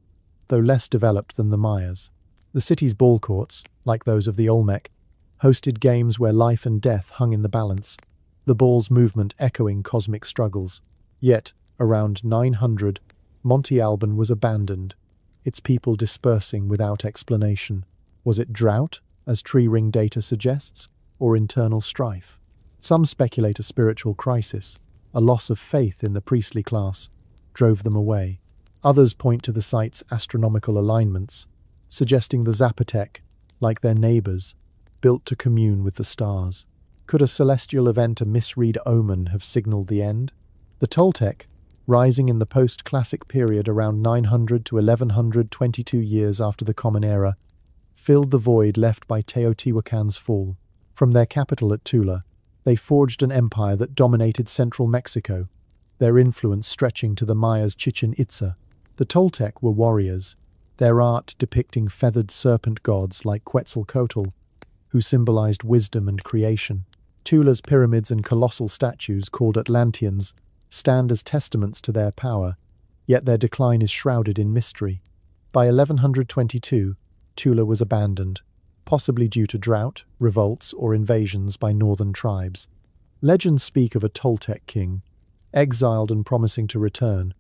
though less developed than the Mayas. The city's ball courts, like those of the Olmec, hosted games where life and death hung in the balance, the ball's movement echoing cosmic struggles. Yet, around 900, Monte Alban was abandoned, its people dispersing without explanation. Was it drought, as tree ring data suggests, or internal strife? Some speculate a spiritual crisis, a loss of faith in the priestly class, drove them away. Others point to the site's astronomical alignments, suggesting the Zapotec, like their neighbors, built to commune with the stars. Could a celestial event, a misread omen, have signaled the end? The Toltec, rising in the post-classic period around 900 to 1122 years after the Common Era, filled the void left by Teotihuacan's fall. From their capital at Tula, they forged an empire that dominated central Mexico, their influence stretching to the Mayas' Chichen Itza. The Toltec were warriors, their art depicting feathered serpent gods like Quetzalcoatl, who symbolized wisdom and creation. Tula's pyramids and colossal statues, called Atlanteans, stand as testaments to their power, yet their decline is shrouded in mystery. By 1122, Tula was abandoned, possibly due to drought, revolts, or invasions by northern tribes. Legends speak of a Toltec king, exiled and promising to return,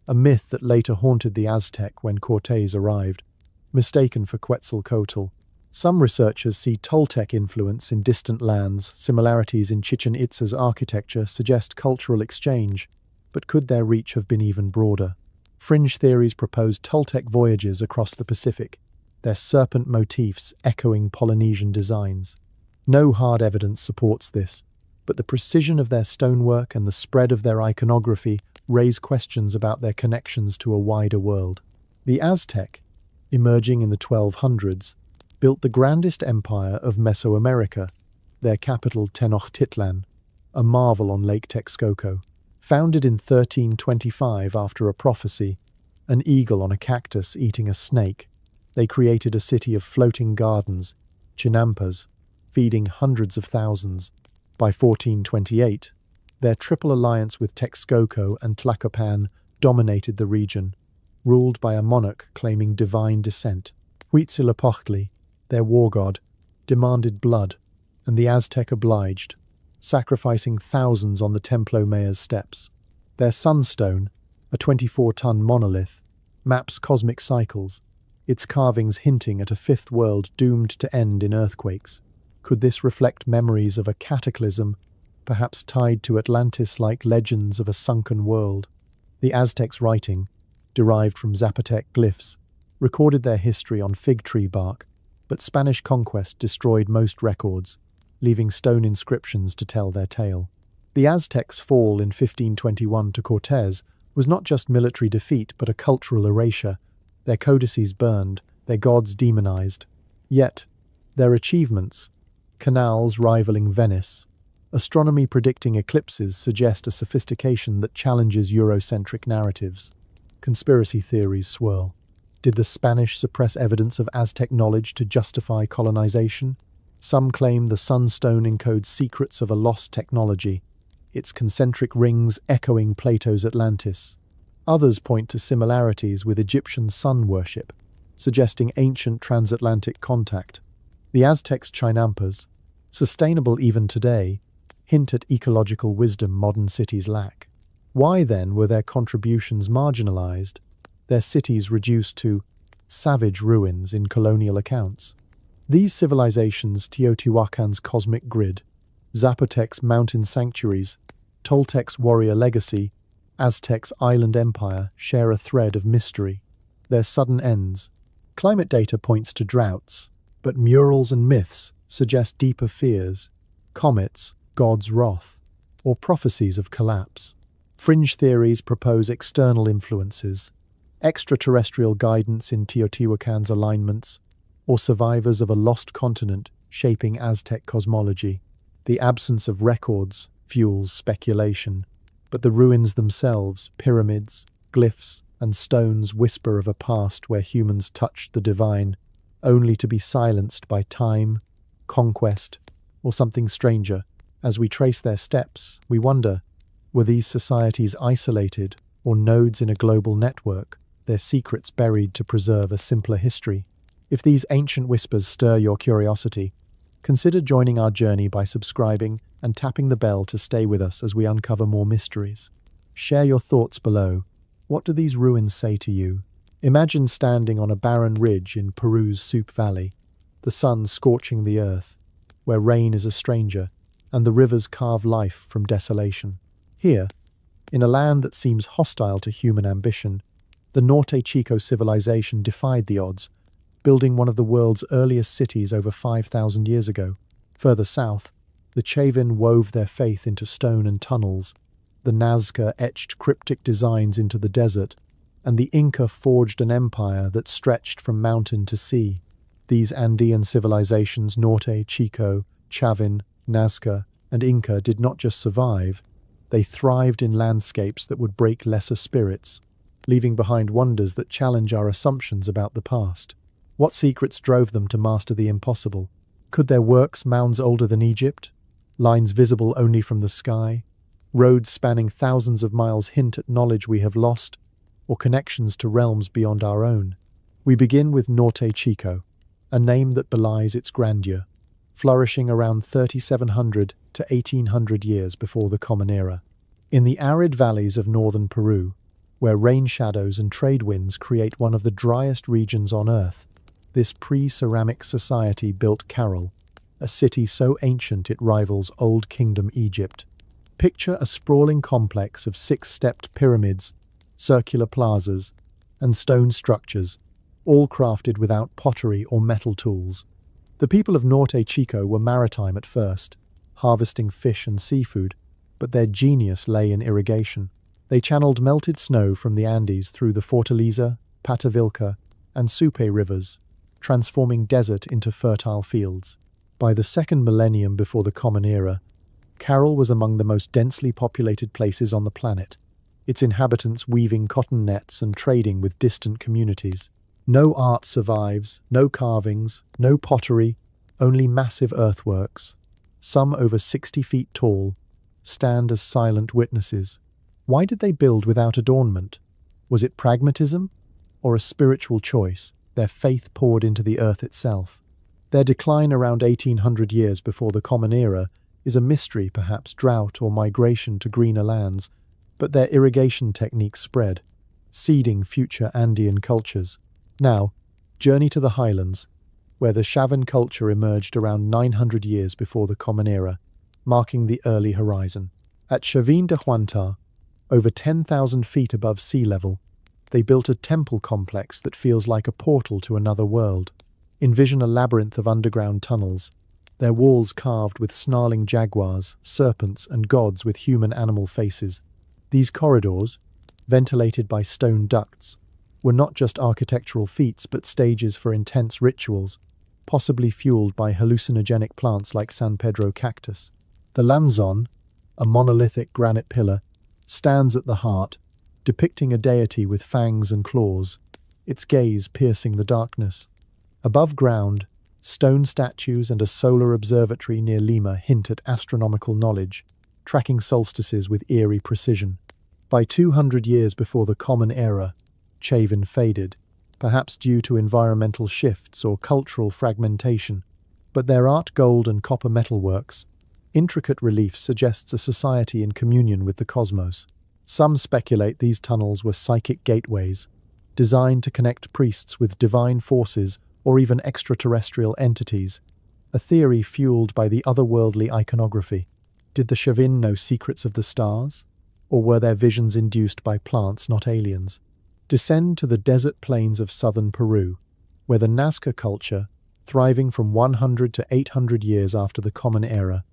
a myth that later haunted the Aztec when Cortés arrived, mistaken for Quetzalcoatl. Some researchers see Toltec influence in distant lands. Similarities in Chichen Itza's architecture suggest cultural exchange, but could their reach have been even broader? Fringe theories propose Toltec voyages across the Pacific, their serpent motifs echoing Polynesian designs. No hard evidence supports this, but the precision of their stonework and the spread of their iconography raise questions about their connections to a wider world. The Aztec, emerging in the 1200s, built the grandest empire of Mesoamerica, their capital Tenochtitlan, a marvel on Lake Texcoco. Founded in 1325 after a prophecy, an eagle on a cactus eating a snake, they created a city of floating gardens, chinampas, feeding hundreds of thousands. By 1428, their triple alliance with Texcoco and Tlacopan dominated the region, ruled by a monarch claiming divine descent. Huitzilopochtli, their war god, demanded blood, and the Aztec obliged, sacrificing thousands on the Templo Maya's steps. Their sunstone, a 24-ton monolith, maps cosmic cycles, its carvings hinting at a fifth world doomed to end in earthquakes. Could this reflect memories of a cataclysm, perhaps tied to Atlantis-like legends of a sunken world? The Aztecs' writing, derived from Zapotec glyphs, recorded their history on fig tree bark, but Spanish conquest destroyed most records, leaving stone inscriptions to tell their tale. The Aztecs' fall in 1521 to Cortés was not just military defeat but a cultural erasure, their codices burned, their gods demonized. Yet, their achievements, canals rivaling Venice, astronomy predicting eclipses, suggest a sophistication that challenges Eurocentric narratives. Conspiracy theories swirl. Did the Spanish suppress evidence of Aztec knowledge to justify colonization? Some claim the sunstone encodes secrets of a lost technology, its concentric rings echoing Plato's Atlantis. Others point to similarities with Egyptian sun worship, suggesting ancient transatlantic contact. The Aztecs' chinampas, sustainable even today, hint at ecological wisdom modern cities lack. Why then were their contributions marginalized, their cities reduced to savage ruins in colonial accounts? These civilizations, Teotihuacan's cosmic grid, Zapotec's mountain sanctuaries, Toltec's warrior legacy, Aztec's island empire share a thread of mystery. Their sudden ends. Climate data points to droughts, but murals and myths suggest deeper fears, comets, God's wrath, or prophecies of collapse. Fringe theories propose external influences, extraterrestrial guidance in Teotihuacan's alignments, or survivors of a lost continent shaping Aztec cosmology. The absence of records fuels speculation, but the ruins themselves, pyramids, glyphs, and stones whisper of a past where humans touched the divine, only to be silenced by time, conquest, or something stranger. As we trace their steps, we wonder, were these societies isolated or nodes in a global network, their secrets buried to preserve a simpler history? If these ancient whispers stir your curiosity, consider joining our journey by subscribing and tapping the bell to stay with us as we uncover more mysteries. Share your thoughts below. What do these ruins say to you? Imagine standing on a barren ridge in Peru's Soup Valley, the sun scorching the earth, where rain is a stranger, and the rivers carve life from desolation. Here, in a land that seems hostile to human ambition, the Norte Chico civilization defied the odds, building one of the world's earliest cities over 5,000 years ago. Further south, the Chavín wove their faith into stone and tunnels, the Nazca etched cryptic designs into the desert, and the Inca forged an empire that stretched from mountain to sea. These Andean civilizations, Norte, Chico, Chavín, Nazca, and Inca, did not just survive, they thrived in landscapes that would break lesser spirits, leaving behind wonders that challenge our assumptions about the past. What secrets drove them to master the impossible? Could their works, mounds older than Egypt, lines visible only from the sky, roads spanning thousands of miles hint at knowledge we have lost, or connections to realms beyond our own? We begin with Norte Chico, a name that belies its grandeur, flourishing around 3,700 to 1,800 years before the Common Era. In the arid valleys of northern Peru, where rain shadows and trade winds create one of the driest regions on Earth, this pre-ceramic society built Caral, a city so ancient it rivals Old Kingdom Egypt. Picture a sprawling complex of six-stepped pyramids, circular plazas, and stone structures, all crafted without pottery or metal tools. The people of Norte Chico were maritime at first, harvesting fish and seafood, but their genius lay in irrigation. They channeled melted snow from the Andes through the Fortaleza, Patavilca, and Supe rivers, transforming desert into fertile fields. By the second millennium before the Common Era, Caral was among the most densely populated places on the planet, its inhabitants weaving cotton nets and trading with distant communities. No art survives, no carvings, no pottery, only massive earthworks, some over 60 feet tall, stand as silent witnesses. Why did they build without adornment? Was it pragmatism or a spiritual choice, their faith poured into the earth itself? Their decline around 1,800 years before the Common Era is a mystery, perhaps drought or migration to greener lands, but their irrigation techniques spread, seeding future Andean cultures. Now, journey to the highlands, where the Chavín culture emerged around 900 years before the Common Era, marking the early horizon. At Chavín de Huántar, over 10,000 feet above sea level, they built a temple complex that feels like a portal to another world. Envision a labyrinth of underground tunnels, their walls carved with snarling jaguars, serpents, and gods with human-animal faces. These corridors, ventilated by stone ducts, were not just architectural feats but stages for intense rituals, possibly fueled by hallucinogenic plants like San Pedro cactus. The lanzon, a monolithic granite pillar, stands at the heart, depicting a deity with fangs and claws, its gaze piercing the darkness. Above ground, stone statues and a solar observatory near Lima hint at astronomical knowledge, tracking solstices with eerie precision. By 200 years before the Common Era, Chavín faded, perhaps due to environmental shifts or cultural fragmentation, but their art gold and copper metalworks, intricate relief suggests a society in communion with the cosmos. Some speculate these tunnels were psychic gateways, designed to connect priests with divine forces or even extraterrestrial entities. a theory fueled by the otherworldly iconography. Did the Chavín know secrets of the stars? Or were their visions induced by plants, not aliens? Descend to the desert plains of southern Peru, where the Nazca culture, thriving from 100 to 800 years after the Common Era,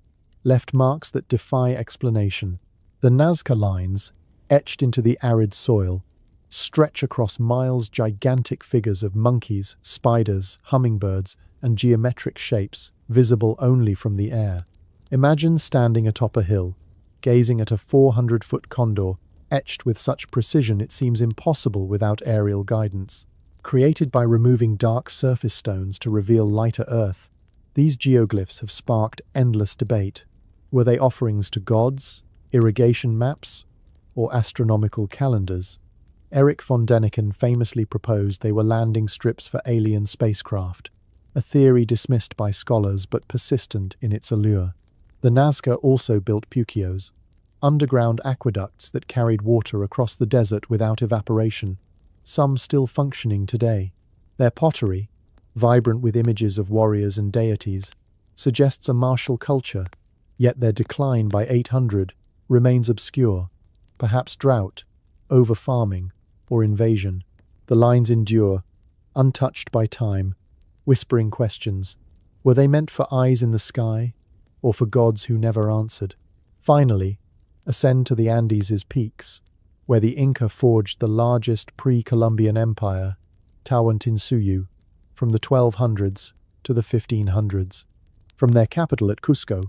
left marks that defy explanation. The Nazca lines, etched into the arid soil, stretch across miles. Gigantic figures of monkeys, spiders, hummingbirds, and geometric shapes, visible only from the air. Imagine standing atop a hill, gazing at a 400-foot condor, etched with such precision it seems impossible without aerial guidance. Created by removing dark surface stones to reveal lighter earth, these geoglyphs have sparked endless debate. Were they offerings to gods, irrigation maps, or astronomical calendars? Erich von Däniken famously proposed they were landing strips for alien spacecraft, a theory dismissed by scholars but persistent in its allure. The Nazca also built puquios, underground aqueducts that carried water across the desert without evaporation, some still functioning today. Their pottery, vibrant with images of warriors and deities, suggests a martial culture, yet their decline by 800 remains obscure, perhaps drought, over-farming, or invasion. The lines endure, untouched by time, whispering questions. Were they meant for eyes in the sky, or for gods who never answered? Finally, ascend to the Andes' peaks, where the Inca forged the largest pre-Columbian empire, Tawantinsuyu, from the 1200s to the 1500s. From their capital at Cusco,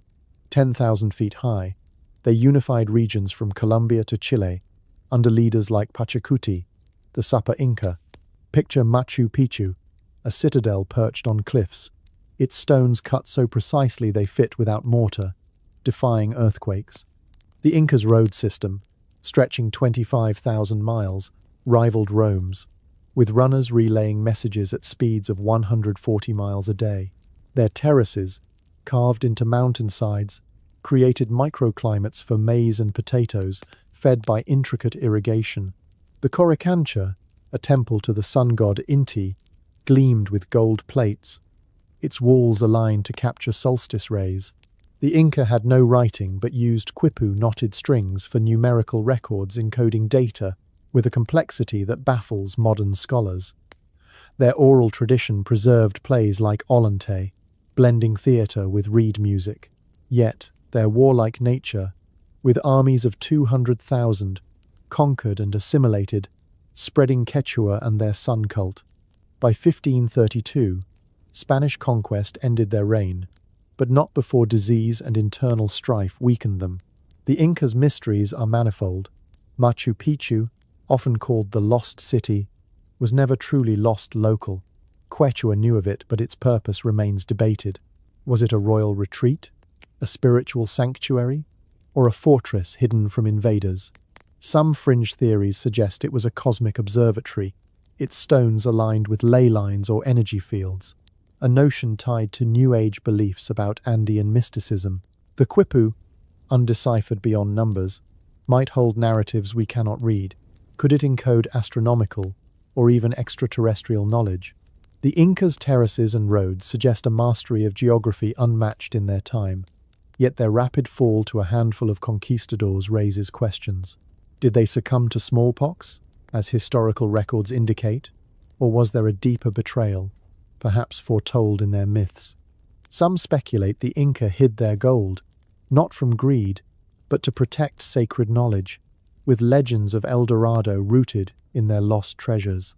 10,000 feet high, they unified regions from Colombia to Chile, under leaders like Pachacuti, the Sapa Inca. Picture Machu Picchu, a citadel perched on cliffs, its stones cut so precisely they fit without mortar, defying earthquakes. The Inca's road system, stretching 25,000 miles, rivaled Rome's, with runners relaying messages at speeds of 140 miles a day. Their terraces, carved into mountainsides, created microclimates for maize and potatoes, fed by intricate irrigation. The Coricancha, a temple to the sun god Inti, gleamed with gold plates, its walls aligned to capture solstice rays. The Inca had no writing but used quipu knotted strings for numerical records encoding data with a complexity that baffles modern scholars. Their oral tradition preserved plays like Ollantay, blending theatre with reed music. Yet, their warlike nature, with armies of 200,000, conquered and assimilated, spreading Quechua and their sun cult. By 1532, Spanish conquest ended their reign, but not before disease and internal strife weakened them. The Inca's mysteries are manifold. Machu Picchu, often called the Lost City, was never truly lost local. Quechua knew of it, but its purpose remains debated. Was it a royal retreat, a spiritual sanctuary, or a fortress hidden from invaders? Some fringe theories suggest it was a cosmic observatory, its stones aligned with ley lines or energy fields, a notion tied to New Age beliefs about Andean mysticism. The quipu, undeciphered beyond numbers, might hold narratives we cannot read. Could it encode astronomical or even extraterrestrial knowledge? The Inca's terraces and roads suggest a mastery of geography unmatched in their time, yet their rapid fall to a handful of conquistadors raises questions. Did they succumb to smallpox, as historical records indicate, or was there a deeper betrayal, perhaps foretold in their myths? Some speculate the Inca hid their gold, not from greed, but to protect sacred knowledge, with legends of El Dorado rooted in their lost treasures.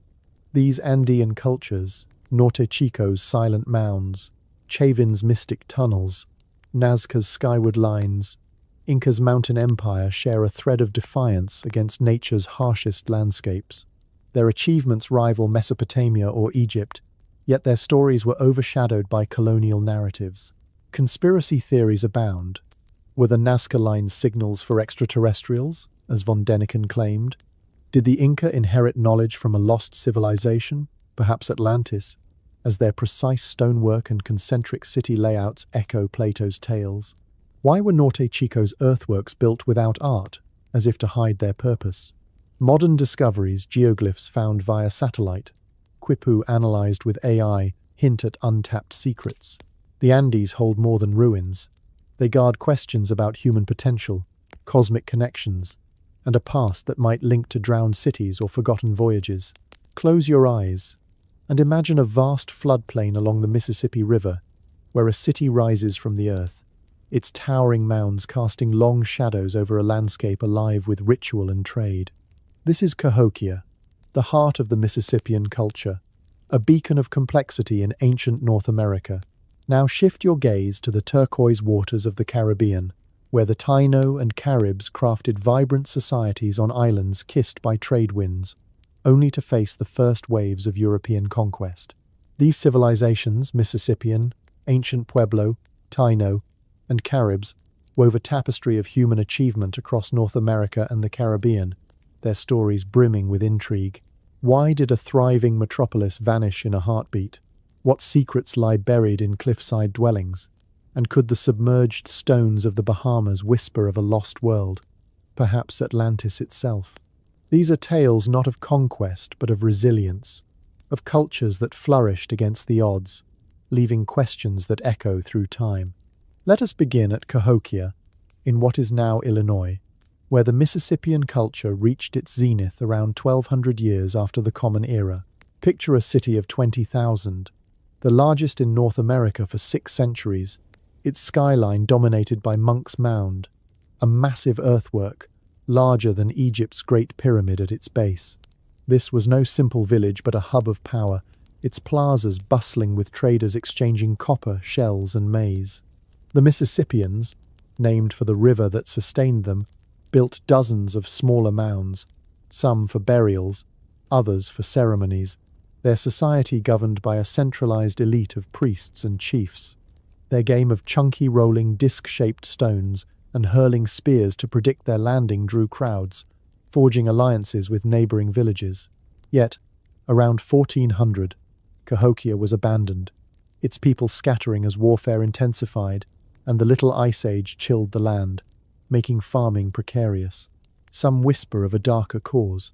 These Andean cultures, Norte Chico's silent mounds, Chavin's mystic tunnels, Nazca's skyward lines, Inca's mountain empire share a thread of defiance against nature's harshest landscapes. Their achievements rival Mesopotamia or Egypt, yet their stories were overshadowed by colonial narratives. Conspiracy theories abound. Were the Nazca lines signals for extraterrestrials, as von Däniken claimed? Did the Inca inherit knowledge from a lost civilization, perhaps Atlantis, as their precise stonework and concentric city layouts echo Plato's tales? Why were Norte Chico's earthworks built without art, as if to hide their purpose? Modern discoveries, geoglyphs found via satellite, quipu analyzed with AI, hint at untapped secrets. The Andes hold more than ruins. They guard questions about human potential, cosmic connections, and a past that might link to drowned cities or forgotten voyages. Close your eyes and imagine a vast floodplain along the Mississippi River, where a city rises from the earth, its towering mounds casting long shadows over a landscape alive with ritual and trade. This is Cahokia, the heart of the Mississippian culture, a beacon of complexity in ancient North America. Now shift your gaze to the turquoise waters of the Caribbean, where the Taino and Caribs crafted vibrant societies on islands kissed by trade winds, only to face the first waves of European conquest. These civilizations, Mississippian, ancient Pueblo, Taino, and Caribs, wove a tapestry of human achievement across North America and the Caribbean, their stories brimming with intrigue. Why did a thriving metropolis vanish in a heartbeat? What secrets lie buried in cliffside dwellings? And could the submerged stones of the Bahamas whisper of a lost world? Perhaps Atlantis itself. These are tales not of conquest, but of resilience, of cultures that flourished against the odds, leaving questions that echo through time. Let us begin at Cahokia, in what is now Illinois, where the Mississippian culture reached its zenith around 1,200 years after the Common Era. Picture a city of 20,000, the largest in North America for 6 centuries, its skyline dominated by Monk's Mound, a massive earthwork, larger than Egypt's Great Pyramid at its base. This was no simple village but a hub of power, its plazas bustling with traders exchanging copper, shells, and maize. The Mississippians, named for the river that sustained them, built dozens of smaller mounds, some for burials, others for ceremonies, their society governed by a centralized elite of priests and chiefs. Their game of chunky rolling disc-shaped stones and hurling spears to predict their landing drew crowds, forging alliances with neighboring villages. Yet, around 1400, Cahokia was abandoned, its people scattering as warfare intensified, and the Little Ice Age chilled the land, making farming precarious. Some whisper of a darker cause,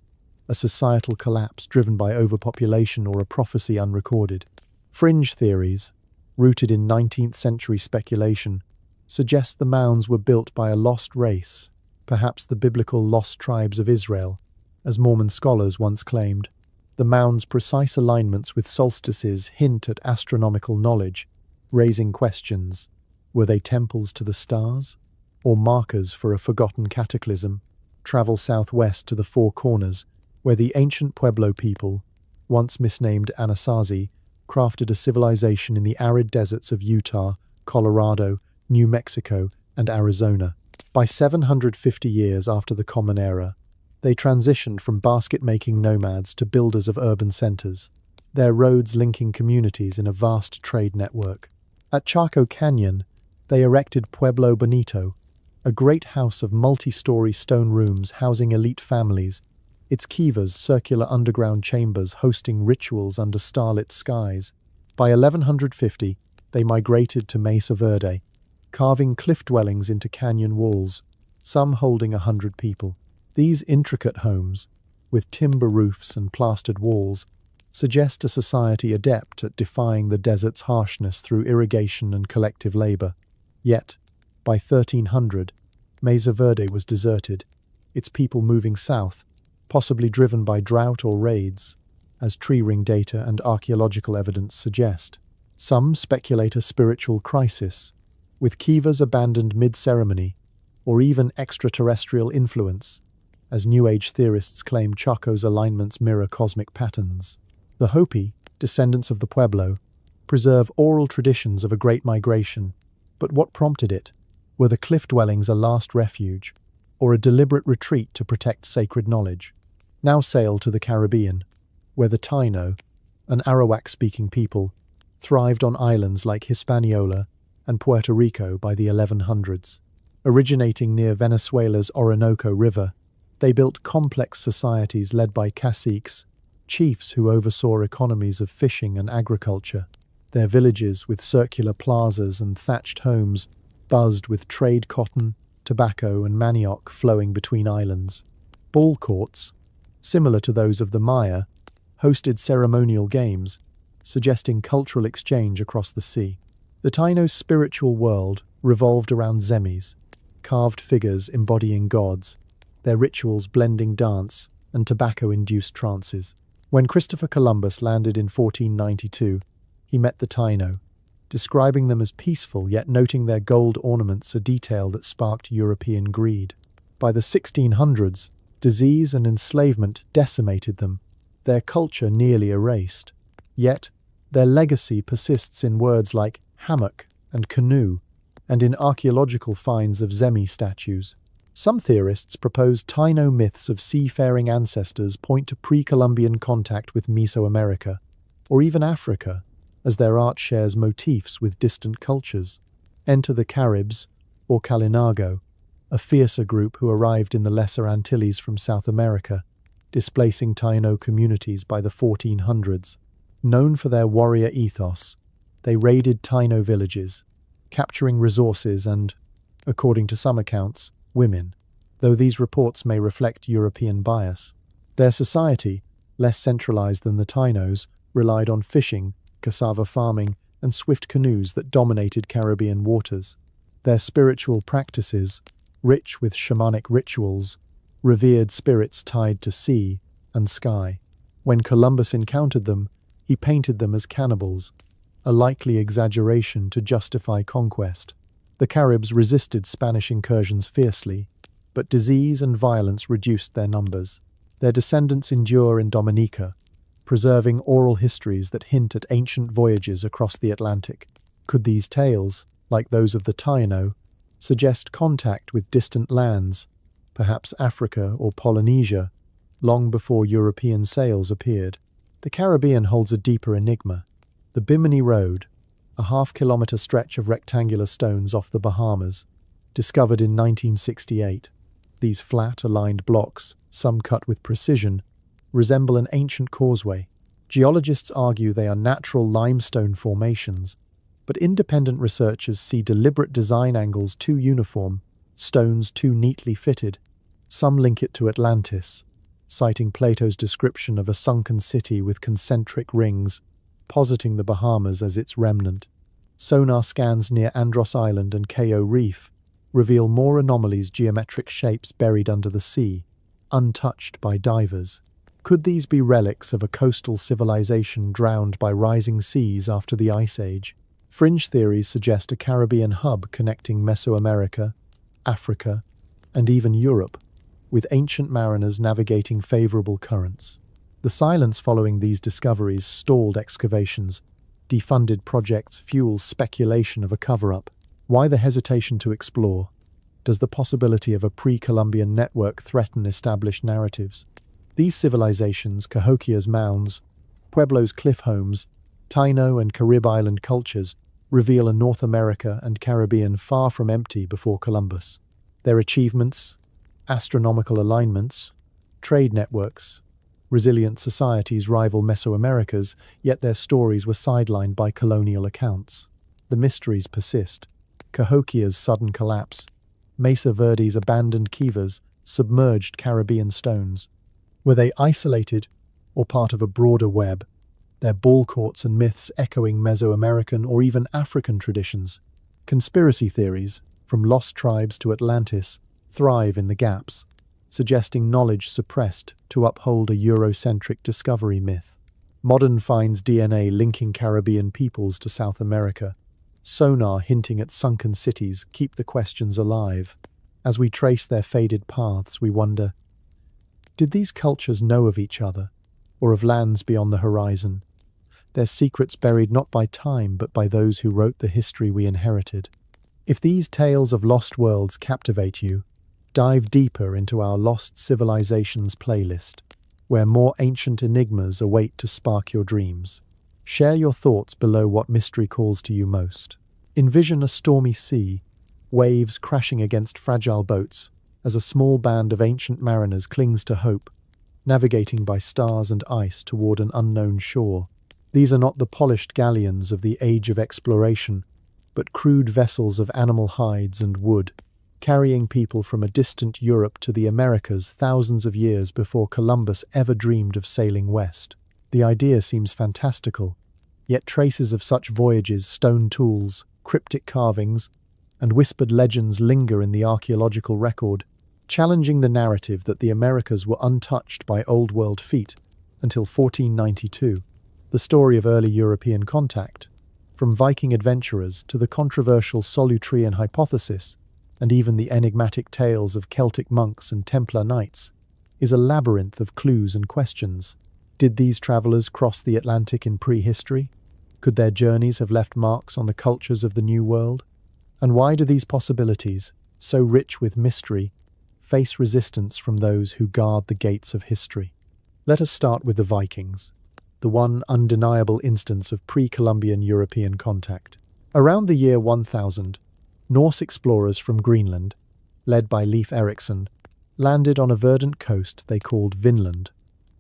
a societal collapse driven by overpopulation or a prophecy unrecorded. Fringe theories, rooted in 19th century speculation, suggest the mounds were built by a lost race, perhaps the biblical lost tribes of Israel, as Mormon scholars once claimed. The mounds' precise alignments with solstices hint at astronomical knowledge, raising questions. Were they temples to the stars, or markers for a forgotten cataclysm? Travel southwest to the Four Corners, where the ancient Pueblo people, once misnamed Anasazi, crafted a civilization in the arid deserts of Utah, Colorado, New Mexico, and Arizona. By 750 years after the Common Era, they transitioned from basket-making nomads to builders of urban centers, their roads linking communities in a vast trade network. At Chaco Canyon, they erected Pueblo Bonito, a great house of multi-story stone rooms housing elite families, its kivas circular underground chambers hosting rituals under starlit skies. By 1150, they migrated to Mesa Verde, carving cliff dwellings into canyon walls, some holding 100 people. These intricate homes, with timber roofs and plastered walls, suggest a society adept at defying the desert's harshness through irrigation and collective labor. Yet, by 1300, Mesa Verde was deserted, its people moving south, possibly driven by drought or raids, as tree ring data and archaeological evidence suggest. Some speculate a spiritual crisis, with kivas abandoned mid-ceremony, or even extraterrestrial influence, as New Age theorists claim Chaco's alignments mirror cosmic patterns. The Hopi, descendants of the Pueblo, preserve oral traditions of a great migration, but what prompted it? Were the cliff dwellings a last refuge, or a deliberate retreat to protect sacred knowledge? Now sail to the Caribbean, where the Taino, an Arawak-speaking people, thrived on islands like Hispaniola and Puerto Rico by the 1100s. Originating near Venezuela's Orinoco River, they built complex societies led by caciques, chiefs who oversaw economies of fishing and agriculture. Their villages, with circular plazas and thatched homes, buzzed with trade cotton, tobacco, and manioc flowing between islands. Ball courts, similar to those of the Maya, hosted ceremonial games, suggesting cultural exchange across the sea. The Taino's spiritual world revolved around zemis, carved figures embodying gods, their rituals blending dance and tobacco-induced trances. When Christopher Columbus landed in 1492, he met the Taino, describing them as peaceful yet noting their gold ornaments, a detail that sparked European greed. By the 1600s, disease and enslavement decimated them, their culture nearly erased. Yet, their legacy persists in words like hammock and canoe, and in archaeological finds of zemi statues. Some theorists propose Taino myths of seafaring ancestors point to pre-Columbian contact with Mesoamerica, or even Africa, as their art shares motifs with distant cultures. Enter the Caribs, or Kalinago, a fiercer group who arrived in the Lesser Antilles from South America, displacing Taino communities by the 1400s. Known for their warrior ethos, they raided Taino villages, capturing resources and, according to some accounts, women, though these reports may reflect European bias. Their society, less centralized than the Tainos, relied on fishing, cassava farming, and swift canoes that dominated Caribbean waters. Their spiritual practices, rich with shamanic rituals, revered spirits tied to sea and sky. When Columbus encountered them, he painted them as cannibals, a likely exaggeration to justify conquest. The Caribs resisted Spanish incursions fiercely, but disease and violence reduced their numbers. Their descendants endure in Dominica, preserving oral histories that hint at ancient voyages across the Atlantic. Could these tales, like those of the Taino, suggest contact with distant lands, perhaps Africa or Polynesia, long before European sails appeared? The Caribbean holds a deeper enigma. The Bimini Road, a half-kilometre stretch of rectangular stones off the Bahamas, discovered in 1968. These flat, aligned blocks, some cut with precision, resemble an ancient causeway. Geologists argue they are natural limestone formations, but independent researchers see deliberate design angles too uniform, stones too neatly fitted. Some link it to Atlantis, citing Plato's description of a sunken city with concentric rings, positing the Bahamas as its remnant. Sonar scans near Andros Island and Cayo Reef reveal more anomalies, geometric shapes buried under the sea, untouched by divers. Could these be relics of a coastal civilization drowned by rising seas after the Ice Age? Fringe theories suggest a Caribbean hub connecting Mesoamerica, Africa, and even Europe, with ancient mariners navigating favorable currents. The silence following these discoveries stalled excavations, defunded projects, fuels speculation of a cover-up. Why the hesitation to explore? Does the possibility of a pre-Columbian network threaten established narratives? These civilizations, Cahokia's mounds, Pueblo's cliff homes, Taino and Carib Island cultures, reveal a North America and Caribbean far from empty before Columbus. Their achievements, astronomical alignments, trade networks, resilient societies rival Mesoamerica's, yet their stories were sidelined by colonial accounts. The mysteries persist. Cahokia's sudden collapse, Mesa Verde's abandoned kivas, submerged Caribbean stones. Were they isolated or part of a broader web, their ball courts and myths echoing Mesoamerican or even African traditions? Conspiracy theories, from lost tribes to Atlantis, thrive in the gaps, suggesting knowledge suppressed to uphold a Eurocentric discovery myth. Modern finds DNA linking Caribbean peoples to South America. Sonar hinting at sunken cities keep the questions alive. As we trace their faded paths, we wonder, did these cultures know of each other, or of lands beyond the horizon? Their secrets buried not by time, but by those who wrote the history we inherited. If these tales of lost worlds captivate you, dive deeper into our Lost Civilizations playlist, where more ancient enigmas await to spark your dreams. Share your thoughts below what mystery calls to you most. Envision a stormy sea, waves crashing against fragile boats, as a small band of ancient mariners clings to hope, navigating by stars and ice toward an unknown shore. These are not the polished galleons of the age of exploration, but crude vessels of animal hides and wood, carrying people from a distant Europe to the Americas thousands of years before Columbus ever dreamed of sailing west. The idea seems fantastical, yet traces of such voyages, stone tools, cryptic carvings, and whispered legends linger in the archaeological record, challenging the narrative that the Americas were untouched by Old World feet until 1492. The story of early European contact, from Viking adventurers to the controversial Solutrean hypothesis, and even the enigmatic tales of Celtic monks and Templar knights, is a labyrinth of clues and questions. Did these travelers cross the Atlantic in prehistory? Could their journeys have left marks on the cultures of the New World? And why do these possibilities, so rich with mystery, face resistance from those who guard the gates of history? Let us start with the Vikings, the one undeniable instance of pre-Columbian European contact. Around the year 1000, Norse explorers from Greenland, led by Leif Erikson, landed on a verdant coast they called Vinland,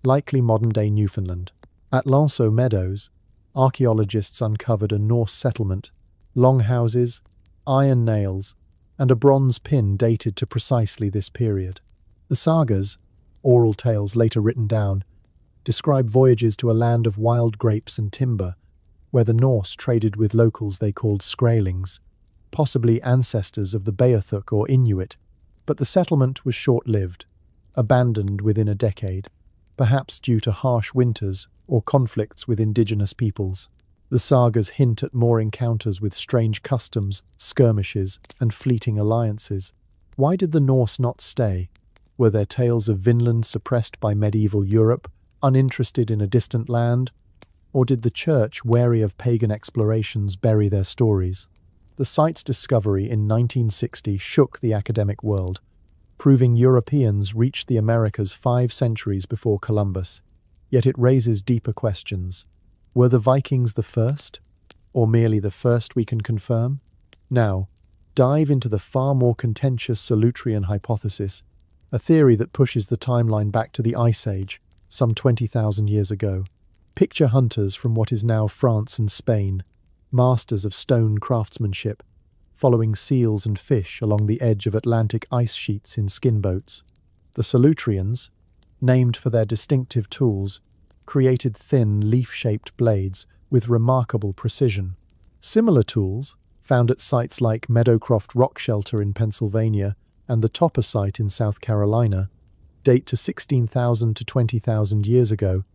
likely modern-day Newfoundland. At Lanceau Meadows, archaeologists uncovered a Norse settlement, long houses, iron nails, and a bronze pin dated to precisely this period. The sagas, oral tales later written down, describe voyages to a land of wild grapes and timber, where the Norse traded with locals they called Skraelings, possibly ancestors of the Beothuk or Inuit, but the settlement was short-lived, abandoned within a decade, perhaps due to harsh winters or conflicts with indigenous peoples. The sagas hint at more encounters with strange customs, skirmishes, and fleeting alliances. Why did the Norse not stay? Were their tales of Vinland suppressed by medieval Europe, uninterested in a distant land? Or did the Church, wary of pagan explorations, bury their stories? The site's discovery in 1960 shook the academic world, proving Europeans reached the Americas 5 centuries before Columbus. Yet it raises deeper questions. Were the Vikings the first? Or merely the first we can confirm? Now, dive into the far more contentious Solutrean hypothesis, a theory that pushes the timeline back to the Ice Age, some 20,000 years ago. Picture hunters from what is now France and Spain, masters of stone craftsmanship, following seals and fish along the edge of Atlantic ice sheets in skin boats. The Solutreans, named for their distinctive tools, created thin, leaf-shaped blades with remarkable precision. Similar tools, found at sites like Meadowcroft Rock Shelter in Pennsylvania and the Topper site in South Carolina, date to 16,000 to 20,000 years ago,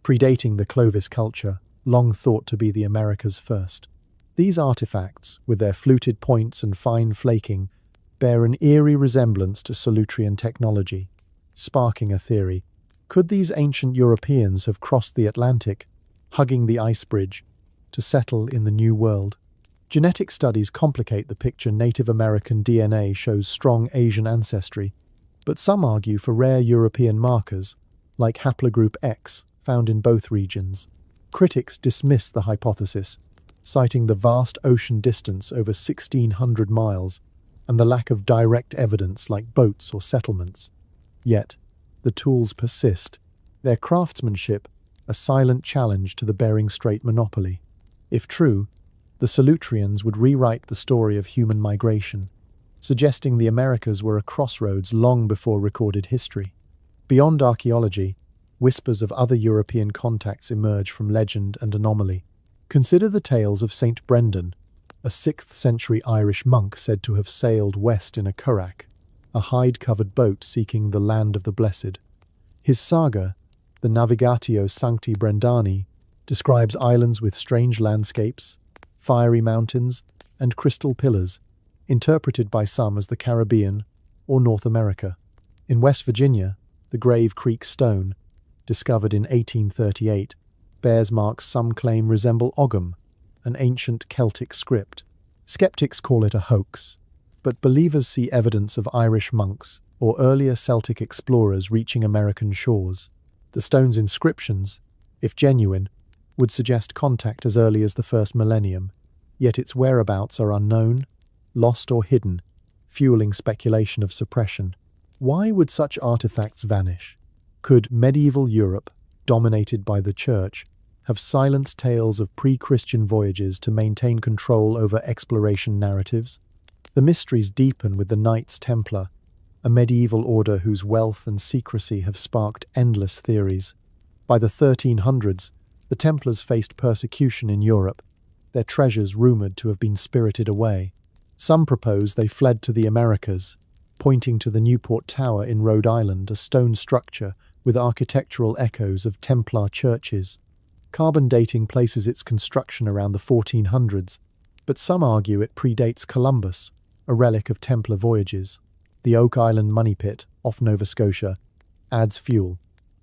predating the Clovis culture, long thought to be the Americas first. These artifacts, with their fluted points and fine flaking, bear an eerie resemblance to Solutrean technology, sparking a theory. Could these ancient Europeans have crossed the Atlantic, hugging the ice bridge, to settle in the New World? Genetic studies complicate the picture. Native American DNA shows strong Asian ancestry, but some argue for rare European markers, like haplogroup X, found in both regions. Critics dismiss the hypothesis, citing the vast ocean distance over 1,600 miles and the lack of direct evidence like boats or settlements. Yet, the tools persist, their craftsmanship a silent challenge to the Bering Strait monopoly. If true, the Solutreans would rewrite the story of human migration, suggesting the Americas were a crossroads long before recorded history. Beyond archaeology, whispers of other European contacts emerge from legend and anomaly. Consider the tales of Saint Brendan, a 6th century Irish monk said to have sailed west in a currach, a hide-covered boat seeking the land of the blessed. His saga, the Navigatio Sancti Brendani, describes islands with strange landscapes, fiery mountains, and crystal pillars, interpreted by some as the Caribbean or North America. In West Virginia, the Grave Creek Stone, discovered in 1838, bears marks some claim resemble Ogham, an ancient Celtic script. Skeptics call it a hoax, but believers see evidence of Irish monks or earlier Celtic explorers reaching American shores. The stone's inscriptions, if genuine, would suggest contact as early as the first millennium, yet its whereabouts are unknown, lost or hidden, fueling speculation of suppression. Why would such artifacts vanish? Could medieval Europe, dominated by the Church, have silenced tales of pre-Christian voyages to maintain control over exploration narratives? The mysteries deepen with the Knights Templar, a medieval order whose wealth and secrecy have sparked endless theories. By the 1300s, the Templars faced persecution in Europe, their treasures rumored to have been spirited away. Some propose they fled to the Americas, pointing to the Newport Tower in Rhode Island, a stone structure with architectural echoes of Templar churches. Carbon dating places its construction around the 1400s, but some argue it predates Columbus, a relic of Templar voyages. The Oak Island Money Pit, off Nova Scotia, adds fuel.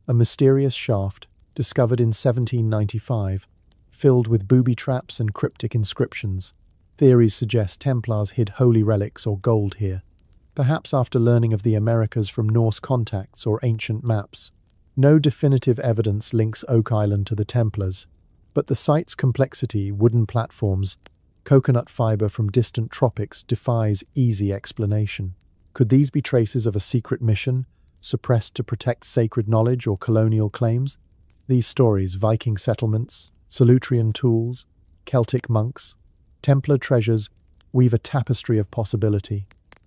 A mysterious shaft, discovered in 1795, filled with booby traps and cryptic inscriptions. Theories suggest Templars hid holy relics or gold here, perhaps after learning of the Americas from Norse contacts or ancient maps. No definitive evidence links Oak Island to the Templars, but the site's complexity, wooden platforms, coconut fiber from distant tropics defies easy explanation. Could these be traces of a secret mission, suppressed to protect sacred knowledge or colonial claims? These stories, Viking settlements, Solutrean tools, Celtic monks, Templar treasures, weave a tapestry of possibility,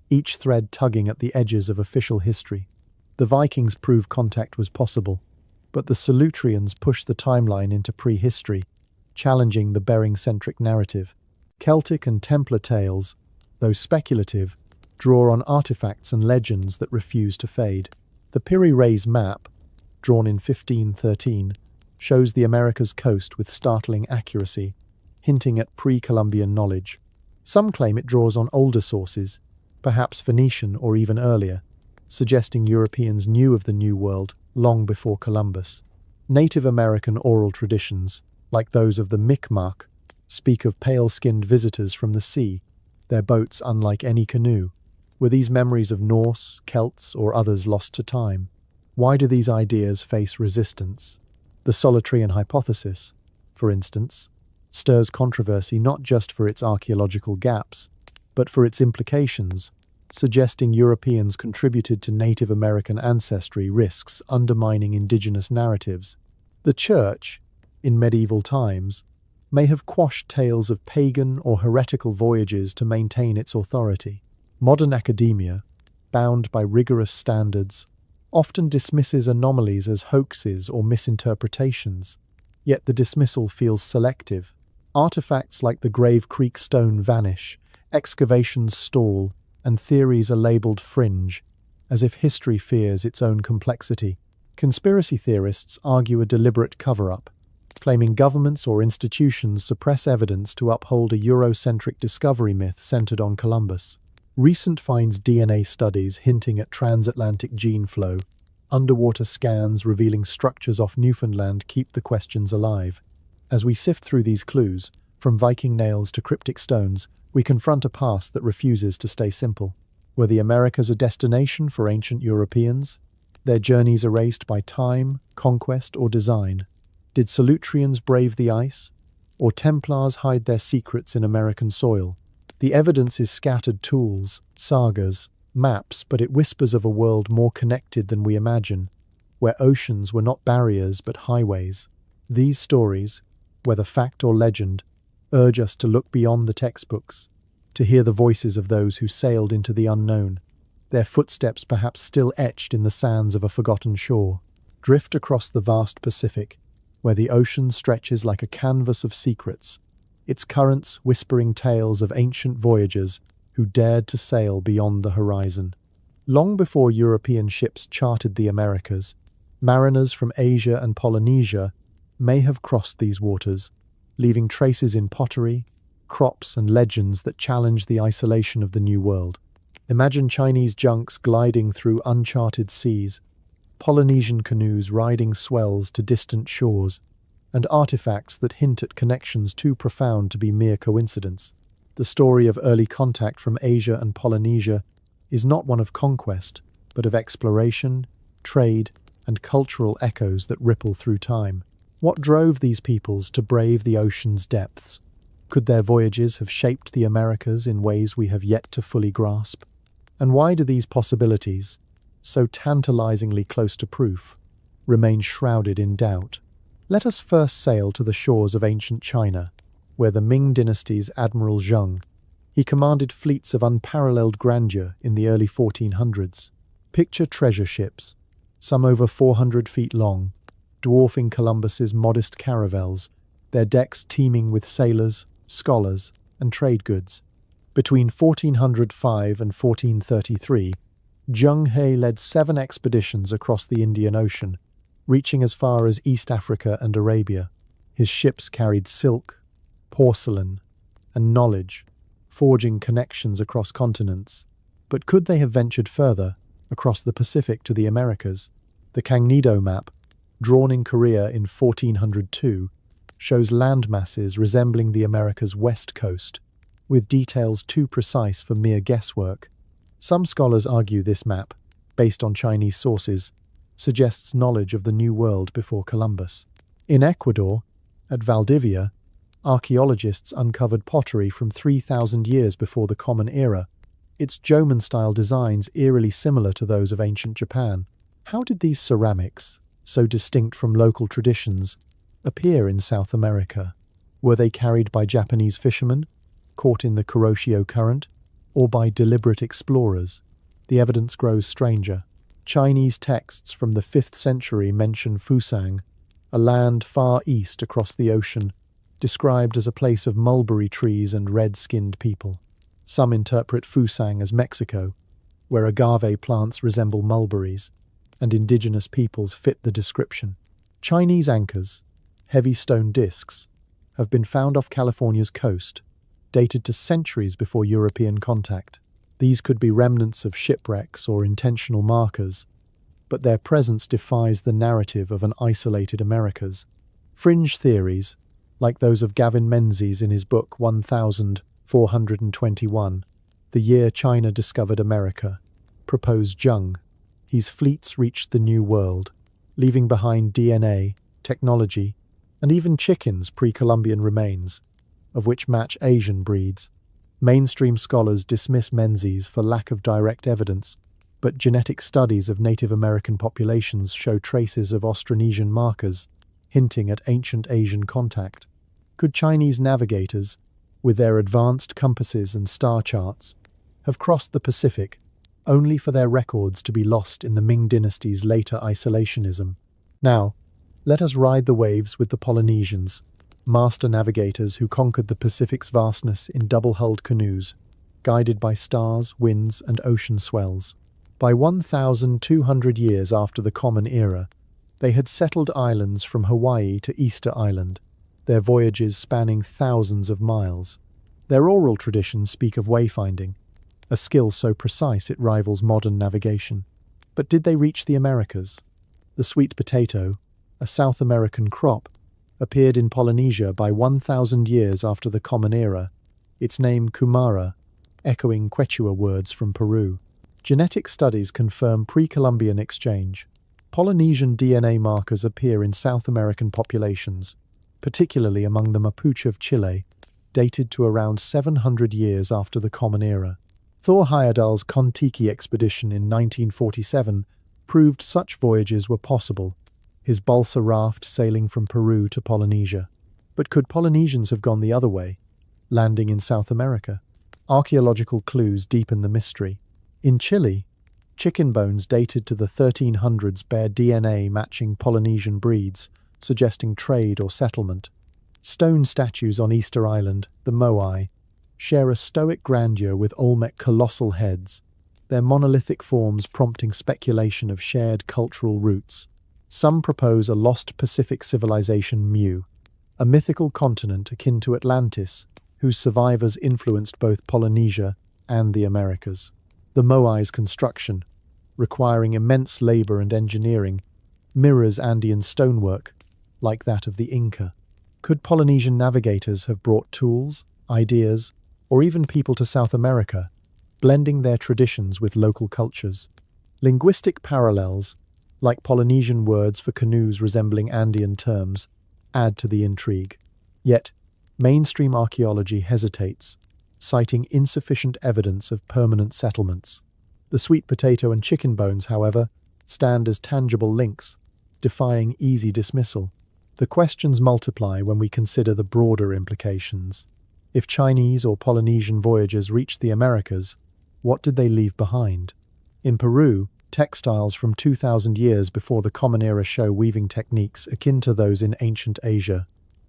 each thread tugging at the edges of official history. The Vikings prove contact was possible, but the Solutreans push the timeline into prehistory, challenging the Bering-centric narrative. Celtic and Templar tales, though speculative, draw on artifacts and legends that refuse to fade. The Piri Reis map, drawn in 1513, shows the Americas coast with startling accuracy, hinting at pre-Columbian knowledge. Some claim it draws on older sources, perhaps Phoenician or even earlier, suggesting Europeans knew of the New World long before Columbus. Native American oral traditions, like those of the Mi'kmaq, speak of pale-skinned visitors from the sea, their boats unlike any canoe. Were these memories of Norse, Celts, or others lost to time? Why do these ideas face resistance? The Solutrean hypothesis, for instance, stirs controversy not just for its archaeological gaps, but for its implications, suggesting Europeans contributed to Native American ancestry risks undermining indigenous narratives. The Church, in medieval times, may have quashed tales of pagan or heretical voyages to maintain its authority. Modern academia, bound by rigorous standards, often dismisses anomalies as hoaxes or misinterpretations, yet the dismissal feels selective. Artifacts like the Grave Creek stone vanish, excavations stall, and theories are labelled fringe, as if history fears its own complexity. Conspiracy theorists argue a deliberate cover-up, claiming governments or institutions suppress evidence to uphold a Eurocentric discovery myth centered on Columbus. Recent finds DNA studies hinting at transatlantic gene flow, underwater scans revealing structures off Newfoundland keep the questions alive. As we sift through these clues, from Viking nails to cryptic stones, we confront a past that refuses to stay simple. Were the Americas a destination for ancient Europeans? Their journeys erased by time, conquest, or design? Did Solutreans brave the ice? Or Templars hide their secrets in American soil? The evidence is scattered tools, sagas, maps, but it whispers of a world more connected than we imagine, where oceans were not barriers but highways. These stories, whether fact or legend, urge us to look beyond the textbooks, to hear the voices of those who sailed into the unknown, their footsteps perhaps still etched in the sands of a forgotten shore. Drift across the vast Pacific, where the ocean stretches like a canvas of secrets, its currents whispering tales of ancient voyagers who dared to sail beyond the horizon. Long before European ships charted the Americas, mariners from Asia and Polynesia may have crossed these waters, leaving traces in pottery, crops, and legends that challenge the isolation of the New World. Imagine Chinese junks gliding through uncharted seas, Polynesian canoes riding swells to distant shores, and artifacts that hint at connections too profound to be mere coincidence. The story of early contact from Asia and Polynesia is not one of conquest, but of exploration, trade, and cultural echoes that ripple through time. What drove these peoples to brave the ocean's depths? Could their voyages have shaped the Americas in ways we have yet to fully grasp? And why do these possibilities, so tantalizingly close to proof, remain shrouded in doubt? Let us first sail to the shores of ancient China, where the Ming dynasty's Admiral Zheng, he commanded fleets of unparalleled grandeur in the early 1400s. Picture treasure ships, some over 400 feet long, dwarfing Columbus's modest caravels, their decks teeming with sailors, scholars, and trade goods. Between 1405 and 1433, Zheng He led 7 expeditions across the Indian Ocean, reaching as far as East Africa and Arabia. His ships carried silk, porcelain, and knowledge, forging connections across continents. But could they have ventured further, across the Pacific to the Americas? The Cangnedo map, drawn in Korea in 1402, shows land masses resembling the Americas' west coast, with details too precise for mere guesswork. Some scholars argue this map, based on Chinese sources, suggests knowledge of the New World before Columbus. In Ecuador, at Valdivia, archaeologists uncovered pottery from 3,000 years before the Common Era, its Jomon-style designs eerily similar to those of ancient Japan. How did these ceramics, so distinct from local traditions, appear in South America? Were they carried by Japanese fishermen, caught in the Kuroshio Current, or by deliberate explorers? The evidence grows stranger. Chinese texts from the 5th century mention Fusang, a land far east across the ocean, described as a place of mulberry trees and red-skinned people. Some interpret Fusang as Mexico, where agave plants resemble mulberries, and indigenous peoples fit the description. Chinese anchors, heavy stone discs, have been found off California's coast, dated to centuries before European contact. These could be remnants of shipwrecks or intentional markers, but their presence defies the narrative of an isolated Americas. Fringe theories, like those of Gavin Menzies in his book 1421, The Year China Discovered America, propose Zheng. His fleets reached the New World, leaving behind DNA, technology, and even chickens pre-Columbian remains, of which match Asian breeds. Mainstream scholars dismiss Menzies for lack of direct evidence, but genetic studies of Native American populations show traces of Austronesian markers, hinting at ancient Asian contact. Could Chinese navigators, with their advanced compasses and star charts, have crossed the Pacific, only for their records to be lost in the Ming dynasty's later isolationism? Now, let us ride the waves with the Polynesians, master navigators who conquered the Pacific's vastness in double-hulled canoes, guided by stars, winds, and ocean swells. By 1,200 years after the Common Era, they had settled islands from Hawaii to Easter Island, their voyages spanning thousands of miles. Their oral traditions speak of wayfinding, a skill so precise it rivals modern navigation. But did they reach the Americas? The sweet potato, a South American crop, appeared in Polynesia by 1,000 years after the Common Era, its name Kumara, echoing Quechua words from Peru. Genetic studies confirm pre-Columbian exchange. Polynesian DNA markers appear in South American populations, particularly among the Mapuche of Chile, dated to around 700 years after the Common Era. Thor Heyerdahl's Kon-Tiki expedition in 1947 proved such voyages were possible, his balsa raft sailing from Peru to Polynesia. But could Polynesians have gone the other way, landing in South America? Archaeological clues deepen the mystery. In Chile, chicken bones dated to the 1300s bear DNA matching Polynesian breeds, suggesting trade or settlement. Stone statues on Easter Island, the Moai, share a stoic grandeur with Olmec colossal heads, their monolithic forms prompting speculation of shared cultural roots. Some propose a lost Pacific civilization Mu, a mythical continent akin to Atlantis, whose survivors influenced both Polynesia and the Americas. The Moai's construction, requiring immense labor and engineering, mirrors Andean stonework, like that of the Inca. Could Polynesian navigators have brought tools, ideas, or even people to South America, blending their traditions with local cultures? Linguistic parallels, like Polynesian words for canoes resembling Andean terms, add to the intrigue. Yet, mainstream archaeology hesitates, citing insufficient evidence of permanent settlements. The sweet potato and chicken bones, however, stand as tangible links, defying easy dismissal. The questions multiply when we consider the broader implications. If Chinese or Polynesian voyagers reached the Americas, what did they leave behind? In Peru, textiles from 2,000 years before the Common Era show weaving techniques akin to those in ancient Asia.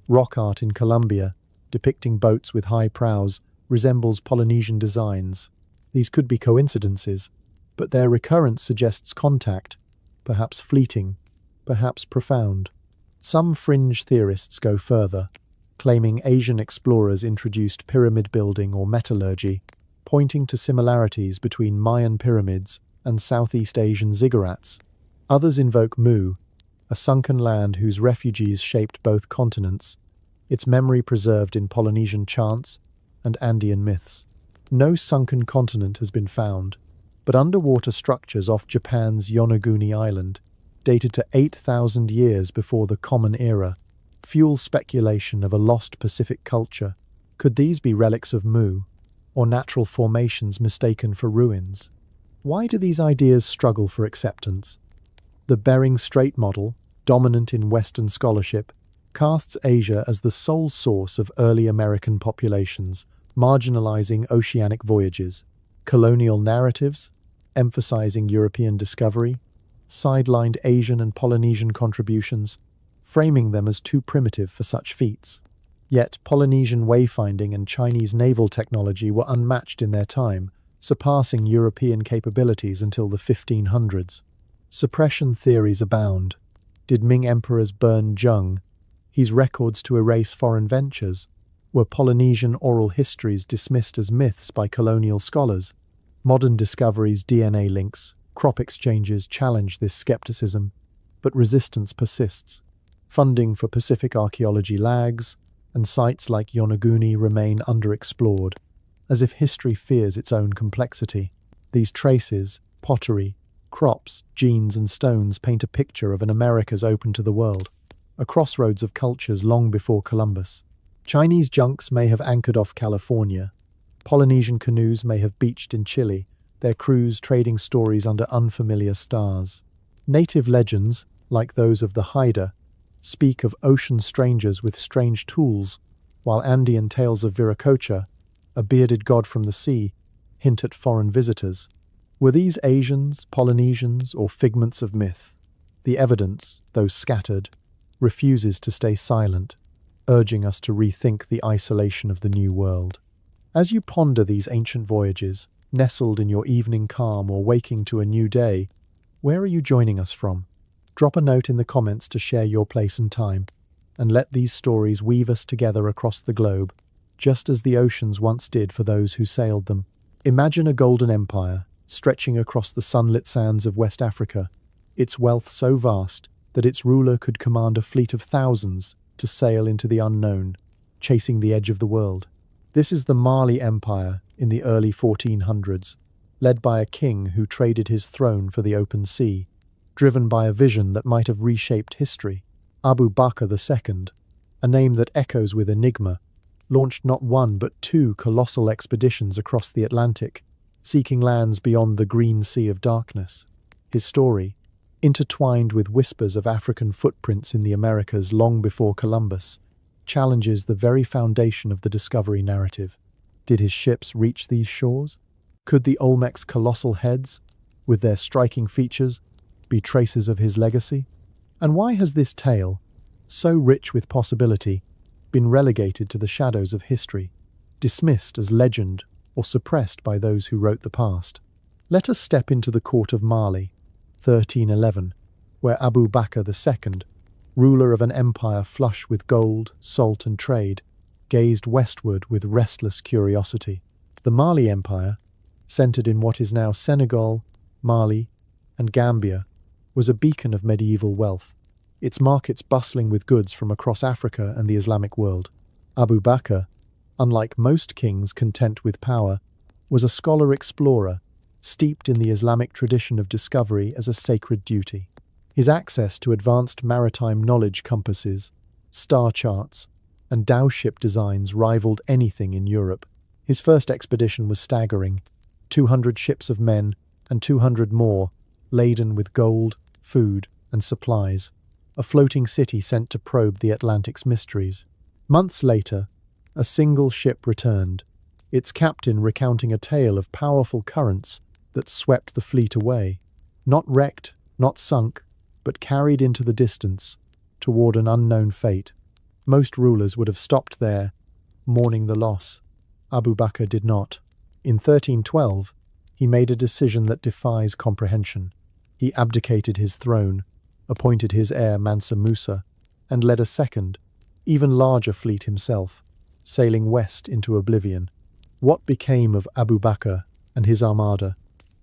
Rock art in Colombia, depicting boats with high prows, resembles Polynesian designs. These could be coincidences, but their recurrence suggests contact, perhaps fleeting, perhaps profound. Some fringe theorists go further, claiming Asian explorers introduced pyramid building or metallurgy, pointing to similarities between Mayan pyramids and Southeast Asian ziggurats. Others invoke Mu, a sunken land whose refugees shaped both continents, its memory preserved in Polynesian chants and Andean myths. No sunken continent has been found, but underwater structures off Japan's Yonaguni Island, dated to 8,000 years before the Common Era, fuel speculation of a lost Pacific culture. Could these be relics of Mu, or natural formations mistaken for ruins? Why do these ideas struggle for acceptance? The Bering Strait model, dominant in Western scholarship, casts Asia as the sole source of early American populations, marginalizing oceanic voyages. Colonial narratives, emphasizing European discovery, sidelined Asian and Polynesian contributions, framing them as too primitive for such feats. Yet Polynesian wayfinding and Chinese naval technology were unmatched in their time, surpassing European capabilities until the 1500s. Suppression theories abound. Did Ming emperors burn Zheng, his records to erase foreign ventures? Were Polynesian oral histories dismissed as myths by colonial scholars? Modern discoveries, DNA links, crop exchanges challenge this skepticism, but resistance persists. Funding for Pacific archaeology lags, and sites like Yonaguni remain underexplored, as if history fears its own complexity. These traces, pottery, crops, genes and stones paint a picture of an Americas open to the world, a crossroads of cultures long before Columbus. Chinese junks may have anchored off California. Polynesian canoes may have beached in Chile, their crews trading stories under unfamiliar stars. Native legends, like those of the Haida, speak of ocean strangers with strange tools, while Andean tales of Viracocha, a bearded god from the sea, hint at foreign visitors. Were these Asians, Polynesians, or figments of myth? The evidence, though scattered, refuses to stay silent, urging us to rethink the isolation of the New World. As you ponder these ancient voyages, nestled in your evening calm or waking to a new day, where are you joining us from? Drop a note in the comments to share your place and time, and let these stories weave us together across the globe, just as the oceans once did for those who sailed them. Imagine a golden empire, stretching across the sunlit sands of West Africa, its wealth so vast that its ruler could command a fleet of thousands to sail into the unknown, chasing the edge of the world. This is the Mali Empire in the early 1400s, led by a king who traded his throne for the open sea, driven by a vision that might have reshaped history. Abu Bakr II, a name that echoes with enigma, launched not one but two colossal expeditions across the Atlantic, seeking lands beyond the green sea of darkness. His story, intertwined with whispers of African footprints in the Americas long before Columbus, challenges the very foundation of the discovery narrative. Did his ships reach these shores? Could the Olmec's colossal heads, with their striking features, be traces of his legacy? And why has this tale, so rich with possibility, been relegated to the shadows of history, dismissed as legend or suppressed by those who wrote the past? Let us step into the court of Mali, 1311, where Abu Bakr II, ruler of an empire flush with gold, salt and trade, gazed westward with restless curiosity. The Mali Empire, centered in what is now Senegal, Mali, and Gambia, was a beacon of medieval wealth, its markets bustling with goods from across Africa and the Islamic world. Abu Bakr, unlike most kings content with power, was a scholar-explorer, steeped in the Islamic tradition of discovery as a sacred duty. His access to advanced maritime knowledge compasses, star charts, and dhow ship designs rivaled anything in Europe. His first expedition was staggering: 200 ships of men and 200 more, laden with gold, food, and supplies, a floating city sent to probe the Atlantic's mysteries. Months later, a single ship returned, its captain recounting a tale of powerful currents that swept the fleet away, not wrecked, not sunk, but carried into the distance, toward an unknown fate. Most rulers would have stopped there, mourning the loss. Abu Bakr did not. In 1312, he made a decision that defies comprehension. He abdicated his throne, appointed his heir Mansa Musa, and led a second, even larger fleet himself, sailing west into oblivion. What became of Abu Bakr and his armada?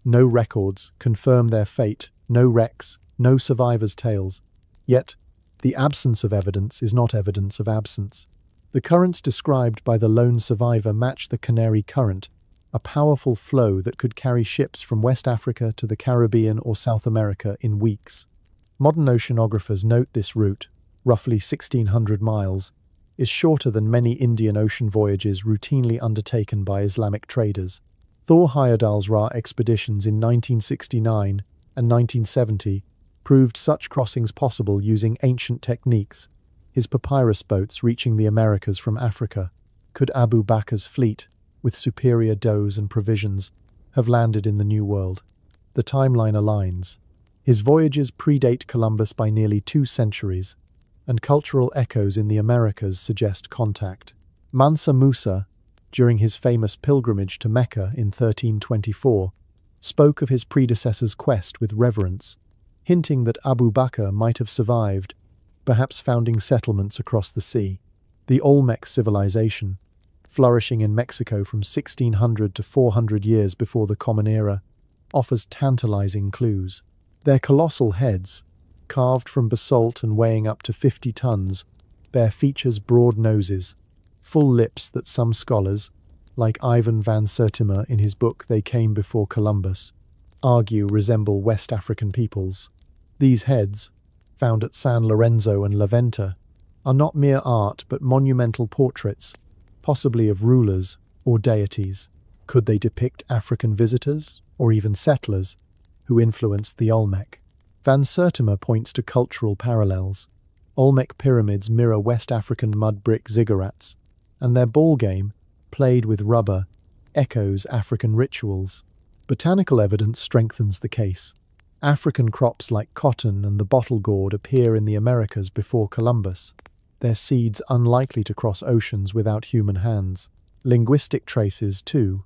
No records confirm their fate, no wrecks, no survivors' tales. Yet, the absence of evidence is not evidence of absence. The currents described by the lone survivor match the Canary Current, a powerful flow that could carry ships from West Africa to the Caribbean or South America in weeks. Modern oceanographers note this route, roughly 1,600 miles, is shorter than many Indian Ocean voyages routinely undertaken by Islamic traders. Thor Heyerdahl's Ra expeditions in 1969 and 1970 proved such crossings possible using ancient techniques, his papyrus boats reaching the Americas from Africa. Could Abu Bakr's fleet, with superior doughs and provisions, have landed in the New World? The timeline aligns. His voyages predate Columbus by nearly 2 centuries, and cultural echoes in the Americas suggest contact. Mansa Musa, during his famous pilgrimage to Mecca in 1324, spoke of his predecessor's quest with reverence, hinting that Abu Bakr might have survived, perhaps founding settlements across the sea. The Olmec civilization, flourishing in Mexico from 1600 to 400 years before the Common Era, offers tantalizing clues. Their colossal heads, carved from basalt and weighing up to 50 tons, bear features broad noses, full lips that some scholars, like Ivan van Sertima in his book They Came Before Columbus, argue resemble West African peoples. These heads, found at San Lorenzo and La Venta, are not mere art but monumental portraits, possibly of rulers or deities. Could they depict African visitors, or even settlers, who influenced the Olmec? Van Sertima points to cultural parallels. Olmec pyramids mirror West African mud brick ziggurats, and their ball game, played with rubber, echoes African rituals. Botanical evidence strengthens the case. African crops like cotton and the bottle gourd appear in the Americas before Columbus, their seeds unlikely to cross oceans without human hands. Linguistic traces, too.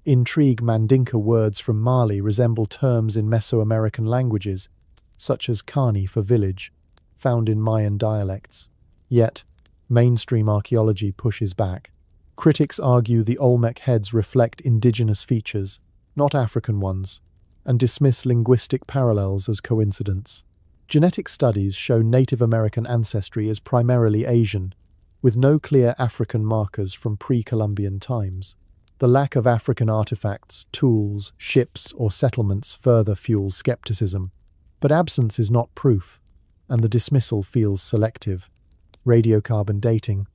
Intrigue Mandinka words from Mali resemble terms in Mesoamerican languages, such as Kani for village, found in Mayan dialects. Yet, mainstream archaeology pushes back. Critics argue the Olmec heads reflect indigenous features, not African ones, and dismiss linguistic parallels as coincidence. Genetic studies show Native American ancestry as primarily Asian, with no clear African markers from pre-Columbian times. The lack of African artifacts, tools, ships, or settlements further fuel skepticism. But absence is not proof, and the dismissal feels selective. Radiocarbon dating,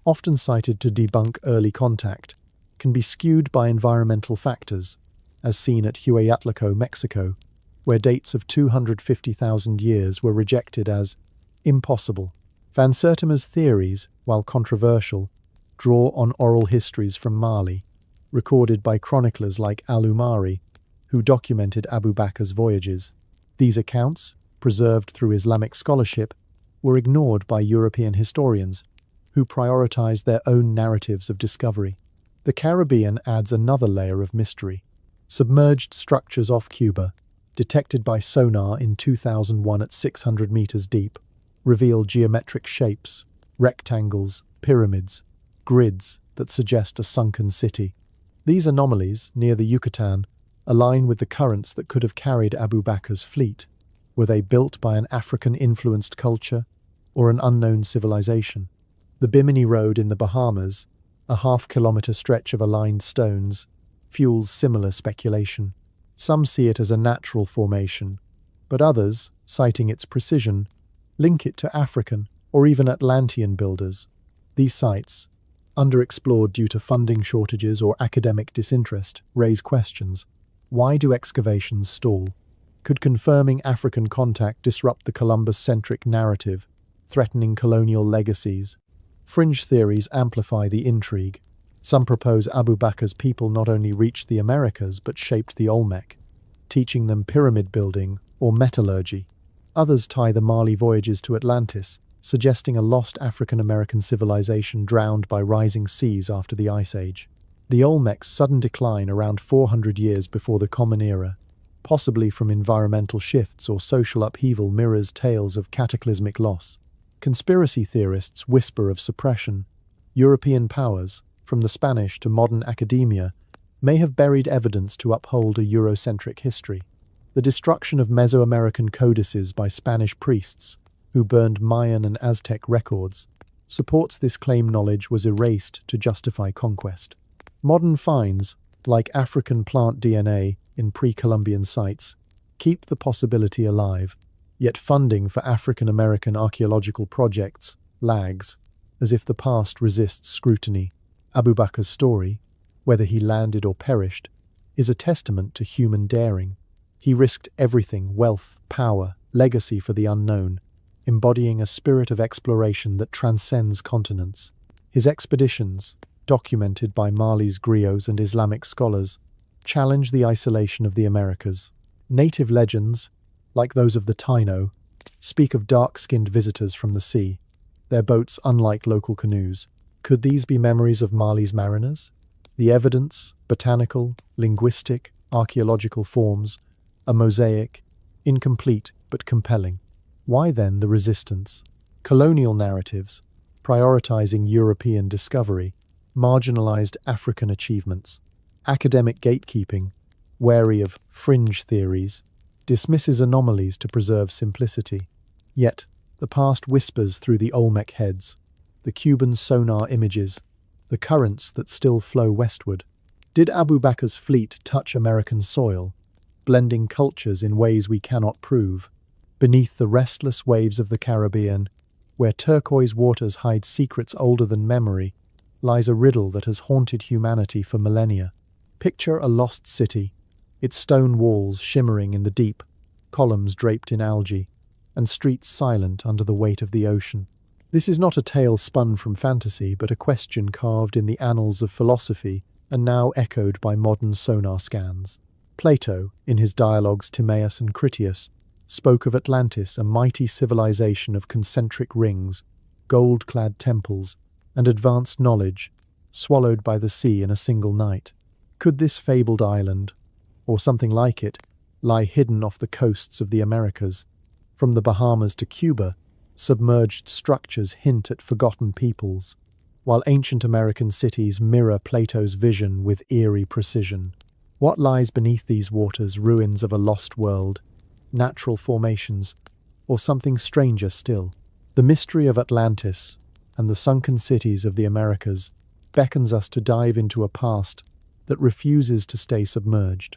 often cited to debunk early contact, can be skewed by environmental factors, as seen at Teotihuacan, Mexico, where dates of 250,000 years were rejected as impossible. Van Sertima's theories, while controversial, draw on oral histories from Mali, recorded by chroniclers like Al-Umari, who documented Abu Bakr's voyages. These accounts, preserved through Islamic scholarship, were ignored by European historians, who prioritized their own narratives of discovery. The Caribbean adds another layer of mystery. Submerged structures off Cuba, detected by sonar in 2001 at 600 meters deep, reveal geometric shapes, rectangles, pyramids, grids that suggest a sunken city. These anomalies, near the Yucatan, align with the currents that could have carried Abu Bakr's fleet. Were they built by an African-influenced culture or an unknown civilization? The Bimini Road in the Bahamas, a half-kilometer stretch of aligned stones, fuels similar speculation. Some see it as a natural formation, but others, citing its precision, link it to African or even Atlantean builders. These sites, underexplored due to funding shortages or academic disinterest, raise questions. Why do excavations stall? Could confirming African contact disrupt the Columbus-centric narrative, threatening colonial legacies? Fringe theories amplify the intrigue. Some propose Abu Bakr's people not only reached the Americas but shaped the Olmec, teaching them pyramid building or metallurgy. Others tie the Mali voyages to Atlantis, suggesting a lost African-American civilization drowned by rising seas after the Ice Age. The Olmec's sudden decline around 400 years before the Common Era, possibly from environmental shifts or social upheaval, mirrors tales of cataclysmic loss. Conspiracy theorists whisper of suppression. European powers, from the Spanish to modern academia, may have buried evidence to uphold a Eurocentric history. The destruction of Mesoamerican codices by Spanish priests, who burned Mayan and Aztec records, supports this claim knowledge was erased to justify conquest. Modern finds, like African plant DNA in pre-Columbian sites, keep the possibility alive, yet funding for African-American archaeological projects lags, as if the past resists scrutiny. Abu Bakr's story, whether he landed or perished, is a testament to human daring. He risked everything: wealth, power, legacy for the unknown, embodying a spirit of exploration that transcends continents. His expeditions, documented by Mali's griots and Islamic scholars, challenge the isolation of the Americas. Native legends, like those of the Taino, speak of dark-skinned visitors from the sea, their boats unlike local canoes. Could these be memories of Mali's mariners? The evidence, botanical, linguistic, archaeological forms, a mosaic, incomplete but compelling. Why then the resistance? Colonial narratives, prioritizing European discovery, marginalized African achievements. Academic gatekeeping, wary of fringe theories, dismisses anomalies to preserve simplicity. Yet, the past whispers through the Olmec heads, the Cuban sonar images, the currents that still flow westward. Did Abu Bakr's fleet touch American soil, blending cultures in ways we cannot prove? Beneath the restless waves of the Caribbean, where turquoise waters hide secrets older than memory, lies a riddle that has haunted humanity for millennia. Picture a lost city, its stone walls shimmering in the deep, columns draped in algae, and streets silent under the weight of the ocean. This is not a tale spun from fantasy, but a question carved in the annals of philosophy and now echoed by modern sonar scans. Plato, in his dialogues Timaeus and Critias, spoke of Atlantis, a mighty civilization of concentric rings, gold-clad temples, and advanced knowledge, swallowed by the sea in a single night. Could this fabled island, or something like it, lie hidden off the coasts of the Americas? From the Bahamas to Cuba, submerged structures hint at forgotten peoples, while ancient American cities mirror Plato's vision with eerie precision. What lies beneath these waters? Ruins of a lost world, natural formations, or something stranger still? The mystery of Atlantis and the sunken cities of the Americas beckons us to dive into a past that refuses to stay submerged.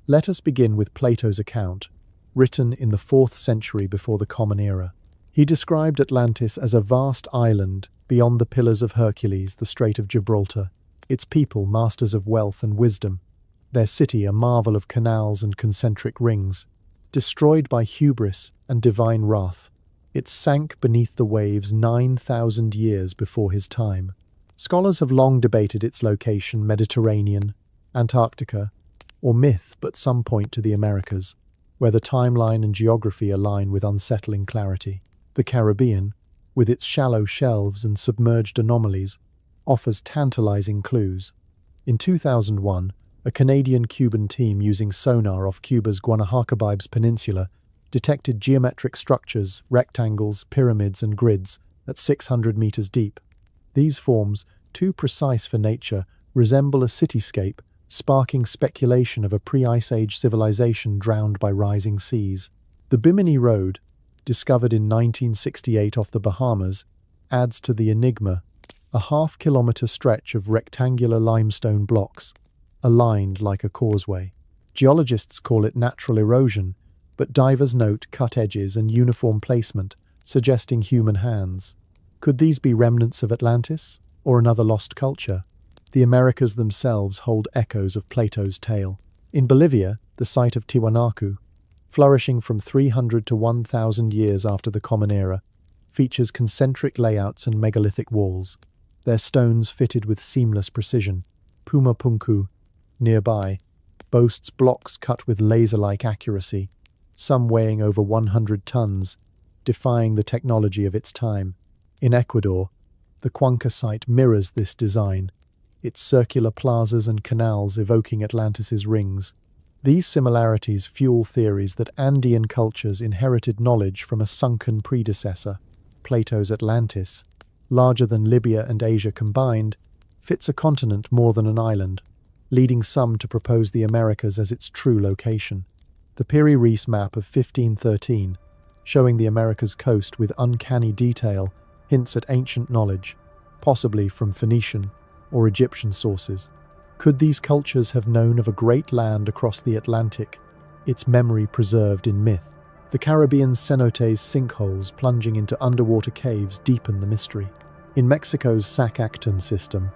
Let us begin with Plato's account, written in the 4th century before the Common Era. He described Atlantis as a vast island beyond the Pillars of Hercules, the Strait of Gibraltar, its people masters of wealth and wisdom, their city a marvel of canals and concentric rings. Destroyed by hubris and divine wrath, it sank beneath the waves 9,000 years before his time. Scholars have long debated its location: Mediterranean, Antarctica, or myth, but some point to the Americas, where the timeline and geography align with unsettling clarity. The Caribbean, with its shallow shelves and submerged anomalies, offers tantalizing clues. In 2001, a Canadian-Cuban team using sonar off Cuba's Guanahacoibes Peninsula detected geometric structures, rectangles, pyramids, and grids at 600 meters deep. These forms, too precise for nature, resemble a cityscape, sparking speculation of a pre-Ice Age civilization drowned by rising seas. The Bimini Road, discovered in 1968 off the Bahamas, adds to the enigma: a half-kilometer stretch of rectangular limestone blocks, aligned like a causeway. Geologists call it natural erosion, but divers note cut edges and uniform placement, suggesting human hands. Could these be remnants of Atlantis, or another lost culture? The Americas themselves hold echoes of Plato's tale. In Bolivia, the site of Tiwanaku, flourishing from 300 to 1,000 years after the Common Era, features concentric layouts and megalithic walls, their stones fitted with seamless precision. Pumapunku, nearby, boasts blocks cut with laser-like accuracy, some weighing over 100 tons, defying the technology of its time. In Ecuador, the Cuenca site mirrors this design, its circular plazas and canals evoking Atlantis's rings. These similarities fuel theories that Andean cultures inherited knowledge from a sunken predecessor. Plato's Atlantis, larger than Libya and Asia combined, fits a continent more than an island, leading some to propose the Americas as its true location. The Piri-Reis map of 1513, showing the Americas coast with uncanny detail, hints at ancient knowledge, possibly from Phoenician or Egyptian sources. Could these cultures have known of a great land across the Atlantic, its memory preserved in myth? The Caribbean's cenotes sinkholes plunging into underwater caves deepen the mystery. In Mexico's Zacatecton system,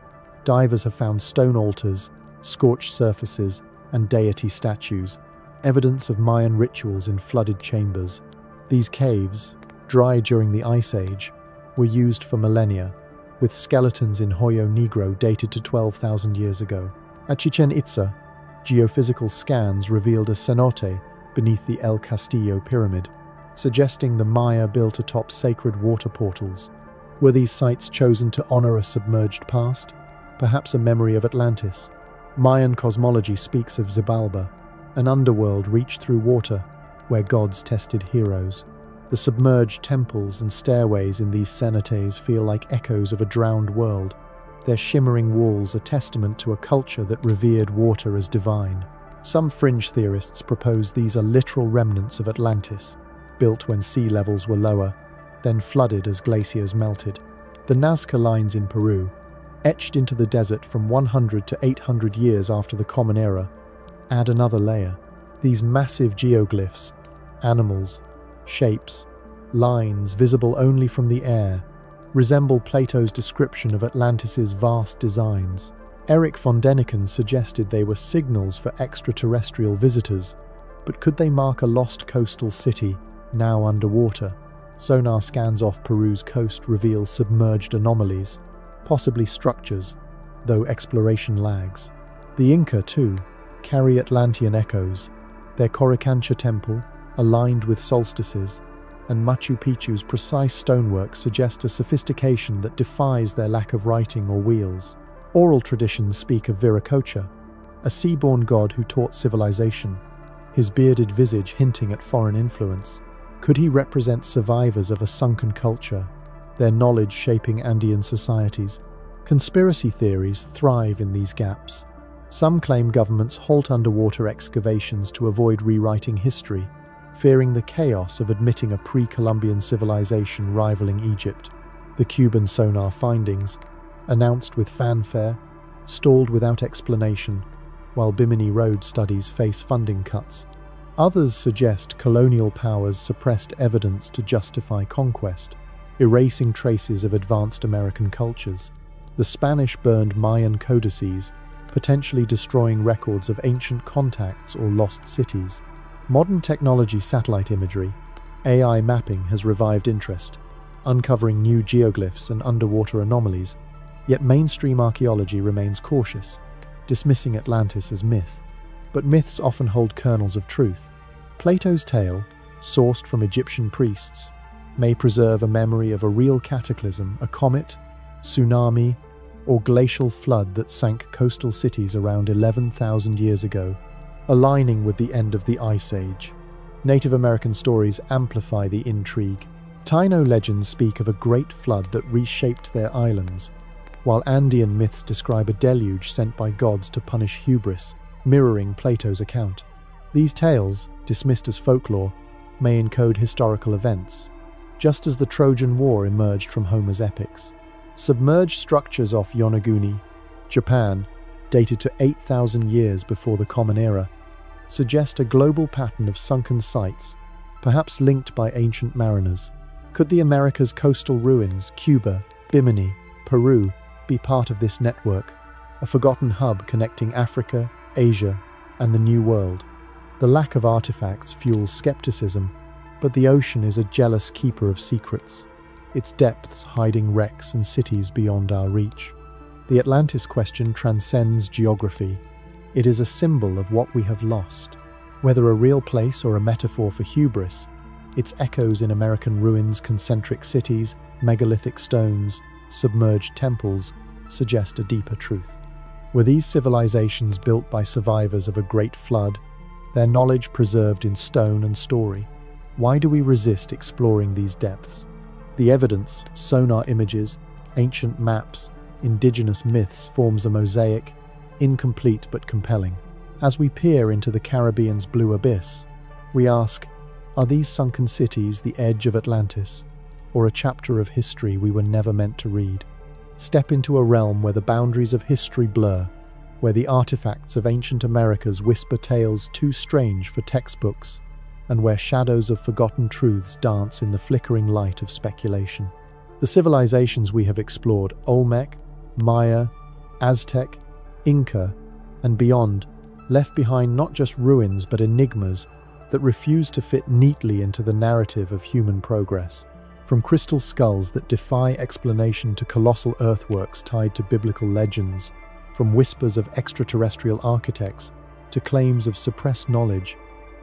divers have found stone altars, scorched surfaces, and deity statues, evidence of Mayan rituals in flooded chambers. These caves, dry during the Ice Age, were used for millennia, with skeletons in Hoyo Negro dated to 12,000 years ago. At Chichen Itza, geophysical scans revealed a cenote beneath the El Castillo pyramid, suggesting the Maya built atop sacred water portals. Were these sites chosen to honor a submerged past? Perhaps a memory of Atlantis? Mayan cosmology speaks of Xibalba, an underworld reached through water, where gods tested heroes. The submerged temples and stairways in these cenotes feel like echoes of a drowned world, their shimmering walls a testament to a culture that revered water as divine. Some fringe theorists propose these are literal remnants of Atlantis, built when sea levels were lower, then flooded as glaciers melted. The Nazca lines in Peru, etched into the desert from 100 to 800 years after the Common Era, add another layer. These massive geoglyphs, animals, shapes, lines visible only from the air, resemble Plato's description of Atlantis's vast designs. Eric von Däniken suggested they were signals for extraterrestrial visitors, but could they mark a lost coastal city, now underwater? Sonar scans off Peru's coast reveal submerged anomalies, possibly structures, though exploration lags. The Inca, too, carry Atlantean echoes. Their Coricancha temple, aligned with solstices, and Machu Picchu's precise stonework suggest a sophistication that defies their lack of writing or wheels. Oral traditions speak of Viracocha, a sea-born god who taught civilization, his bearded visage hinting at foreign influence. Could he represent survivors of a sunken culture, their knowledge shaping Andean societies? Conspiracy theories thrive in these gaps. Some claim governments halt underwater excavations to avoid rewriting history, fearing the chaos of admitting a pre-Columbian civilization rivaling Egypt. The Cuban sonar findings, announced with fanfare, stalled without explanation, while Bimini Road studies face funding cuts. Others suggest colonial powers suppressed evidence to justify conquest, erasing traces of advanced American cultures. The Spanish burned Mayan codices, potentially destroying records of ancient contacts or lost cities. Modern technology, satellite imagery, AI mapping has revived interest, uncovering new geoglyphs and underwater anomalies, yet mainstream archaeology remains cautious, dismissing Atlantis as myth. But myths often hold kernels of truth. Plato's tale, sourced from Egyptian priests, may preserve a memory of a real cataclysm, a comet, tsunami, or glacial flood that sank coastal cities around 11,000 years ago, aligning with the end of the Ice Age. Native American stories amplify the intrigue. Taino legends speak of a great flood that reshaped their islands, while Andean myths describe a deluge sent by gods to punish hubris, mirroring Plato's account. These tales, dismissed as folklore, may encode historical events, just as the Trojan War emerged from Homer's epics. Submerged structures off Yonaguni, Japan, dated to 8,000 years before the Common Era, suggest a global pattern of sunken sites, perhaps linked by ancient mariners. Could the Americas' coastal ruins, Cuba, Bimini, Peru, be part of this network, a forgotten hub connecting Africa, Asia, and the New World? The lack of artifacts fuels skepticism, but the ocean is a jealous keeper of secrets, its depths hiding wrecks and cities beyond our reach. The Atlantis question transcends geography. It is a symbol of what we have lost. Whether a real place or a metaphor for hubris, Its echoes in American ruins, concentric cities, megalithic stones, submerged temples suggest a deeper truth. Were these civilizations built by survivors of a great flood, their knowledge preserved in stone and story? Why do we resist exploring these depths? The evidence, sonar images, ancient maps, indigenous myths forms a mosaic, incomplete but compelling. As we peer into the Caribbean's blue abyss, we ask, are these sunken cities the edge of Atlantis, or a chapter of history we were never meant to read? Step into a realm where the boundaries of history blur, where the artifacts of ancient Americas whisper tales too strange for textbooks, and where shadows of forgotten truths dance in the flickering light of speculation. The civilizations we have explored, Olmec, Maya, Aztec, Inca, and beyond, left behind not just ruins but enigmas that refuse to fit neatly into the narrative of human progress. From crystal skulls that defy explanation to colossal earthworks tied to biblical legends, from whispers of extraterrestrial architects to claims of suppressed knowledge,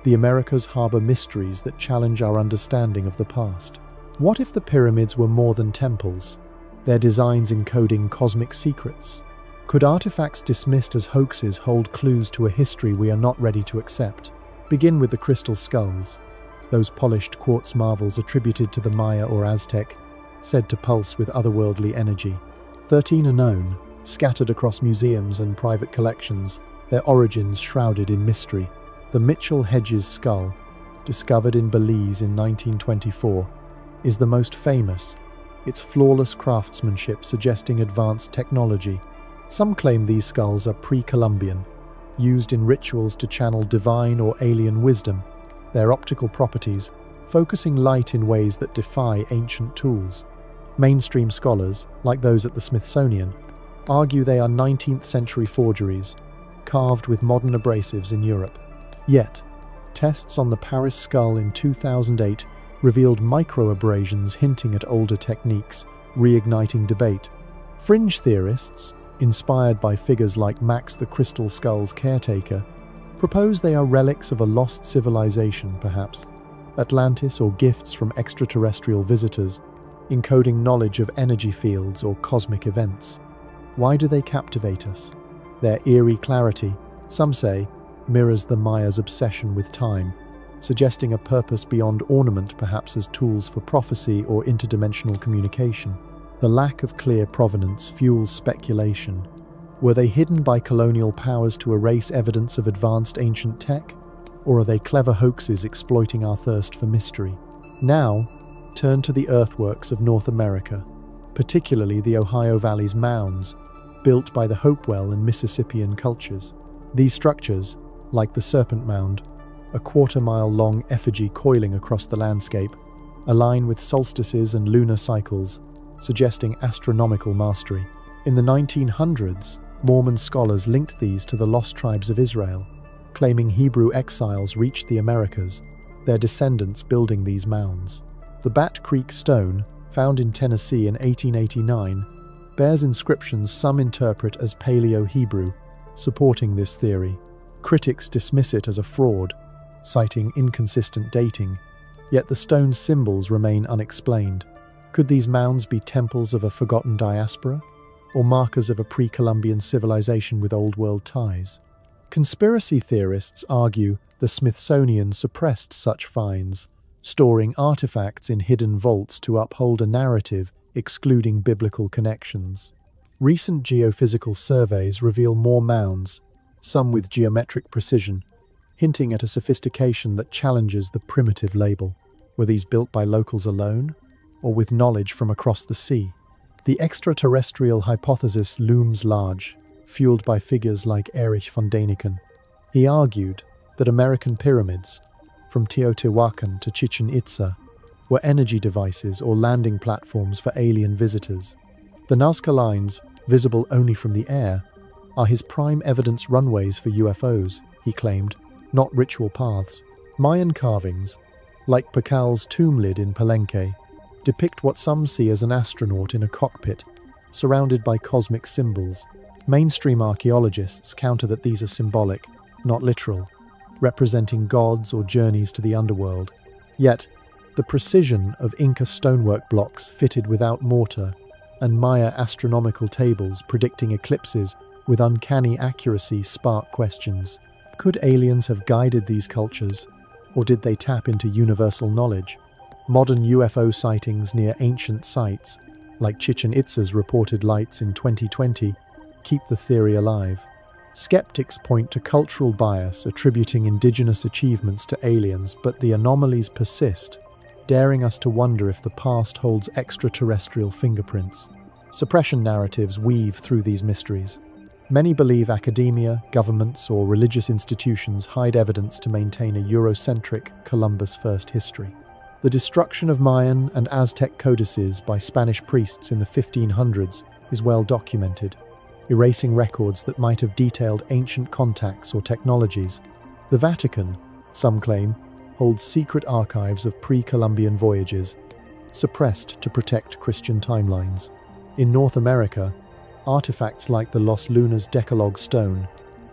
the Americas harbor mysteries that challenge our understanding of the past. What if the pyramids were more than temples, their designs encoding cosmic secrets? Could artifacts dismissed as hoaxes hold clues to a history we are not ready to accept? Begin with the crystal skulls, those polished quartz marvels attributed to the Maya or Aztec, said to pulse with otherworldly energy. 13 are known, scattered across museums and private collections, their origins shrouded in mystery. The Mitchell-Hedges skull, discovered in Belize in 1924, is the most famous, its flawless craftsmanship suggesting advanced technology. Some claim these skulls are pre-Columbian, used in rituals to channel divine or alien wisdom, their optical properties focusing light in ways that defy ancient tools. Mainstream scholars, like those at the Smithsonian, argue they are 19th century forgeries, carved with modern abrasives in Europe. Yet, tests on the Paris skull in 2008 revealed microabrasions hinting at older techniques, reigniting debate. Fringe theorists, inspired by figures like Max the Crystal Skull's caretaker, propose they are relics of a lost civilization, perhaps Atlantis, or gifts from extraterrestrial visitors, encoding knowledge of energy fields or cosmic events. Why do they captivate us? Their eerie clarity, some say, mirrors the Maya's obsession with time, suggesting a purpose beyond ornament, perhaps as tools for prophecy or interdimensional communication. The lack of clear provenance fuels speculation. Were they hidden by colonial powers to erase evidence of advanced ancient tech? Or are they clever hoaxes exploiting our thirst for mystery? Now, turn to the earthworks of North America, particularly the Ohio Valley's mounds, built by the Hopewell and Mississippian cultures. These structures, like the Serpent Mound, a quarter-mile-long effigy coiling across the landscape, align with solstices and lunar cycles, suggesting astronomical mastery. In the 1900s, Mormon scholars linked these to the lost tribes of Israel, claiming Hebrew exiles reached the Americas, their descendants building these mounds. The Bat Creek stone, found in Tennessee in 1889, bears inscriptions some interpret as Paleo-Hebrew, supporting this theory. Critics dismiss it as a fraud, citing inconsistent dating, yet the stone's symbols remain unexplained. Could these mounds be temples of a forgotten diaspora, or markers of a pre-Columbian civilization with Old World ties? Conspiracy theorists argue the Smithsonian suppressed such finds, storing artifacts in hidden vaults to uphold a narrative excluding biblical connections. Recent geophysical surveys reveal more mounds, some with geometric precision, hinting at a sophistication that challenges the primitive label. Were these built by locals alone, or with knowledge from across the sea? The extraterrestrial hypothesis looms large, fueled by figures like Erich von Däniken. He argued that American pyramids, from Teotihuacan to Chichen Itza, were energy devices or landing platforms for alien visitors. The Nazca lines, visible only from the air, are his prime evidence runways for UFOs, he claimed, not ritual paths. Mayan carvings, like Pacal's tomb lid in Palenque, depict what some see as an astronaut in a cockpit, surrounded by cosmic symbols. Mainstream archaeologists counter that these are symbolic, not literal, representing gods or journeys to the underworld. Yet, The precision of Inca stonework blocks fitted without mortar and Maya astronomical tables predicting eclipses with uncanny accuracy spark questions. Could aliens have guided these cultures, or did they tap into universal knowledge? Modern UFO sightings near ancient sites, like Chichen Itza's reported lights in 2020, keep the theory alive. Skeptics point to cultural bias attributing indigenous achievements to aliens, but the anomalies persist, daring us to wonder if the past holds extraterrestrial fingerprints. Suppression narratives weave through these mysteries. Many believe academia, governments, or religious institutions hide evidence to maintain a Eurocentric, Columbus-first history. The destruction of Mayan and Aztec codices by Spanish priests in the 1500s is well documented, erasing records that might have detailed ancient contacts or technologies. The Vatican, some claim, holds secret archives of pre-Columbian voyages, suppressed to protect Christian timelines. In North America, artifacts like the Los Lunas Decalogue stone,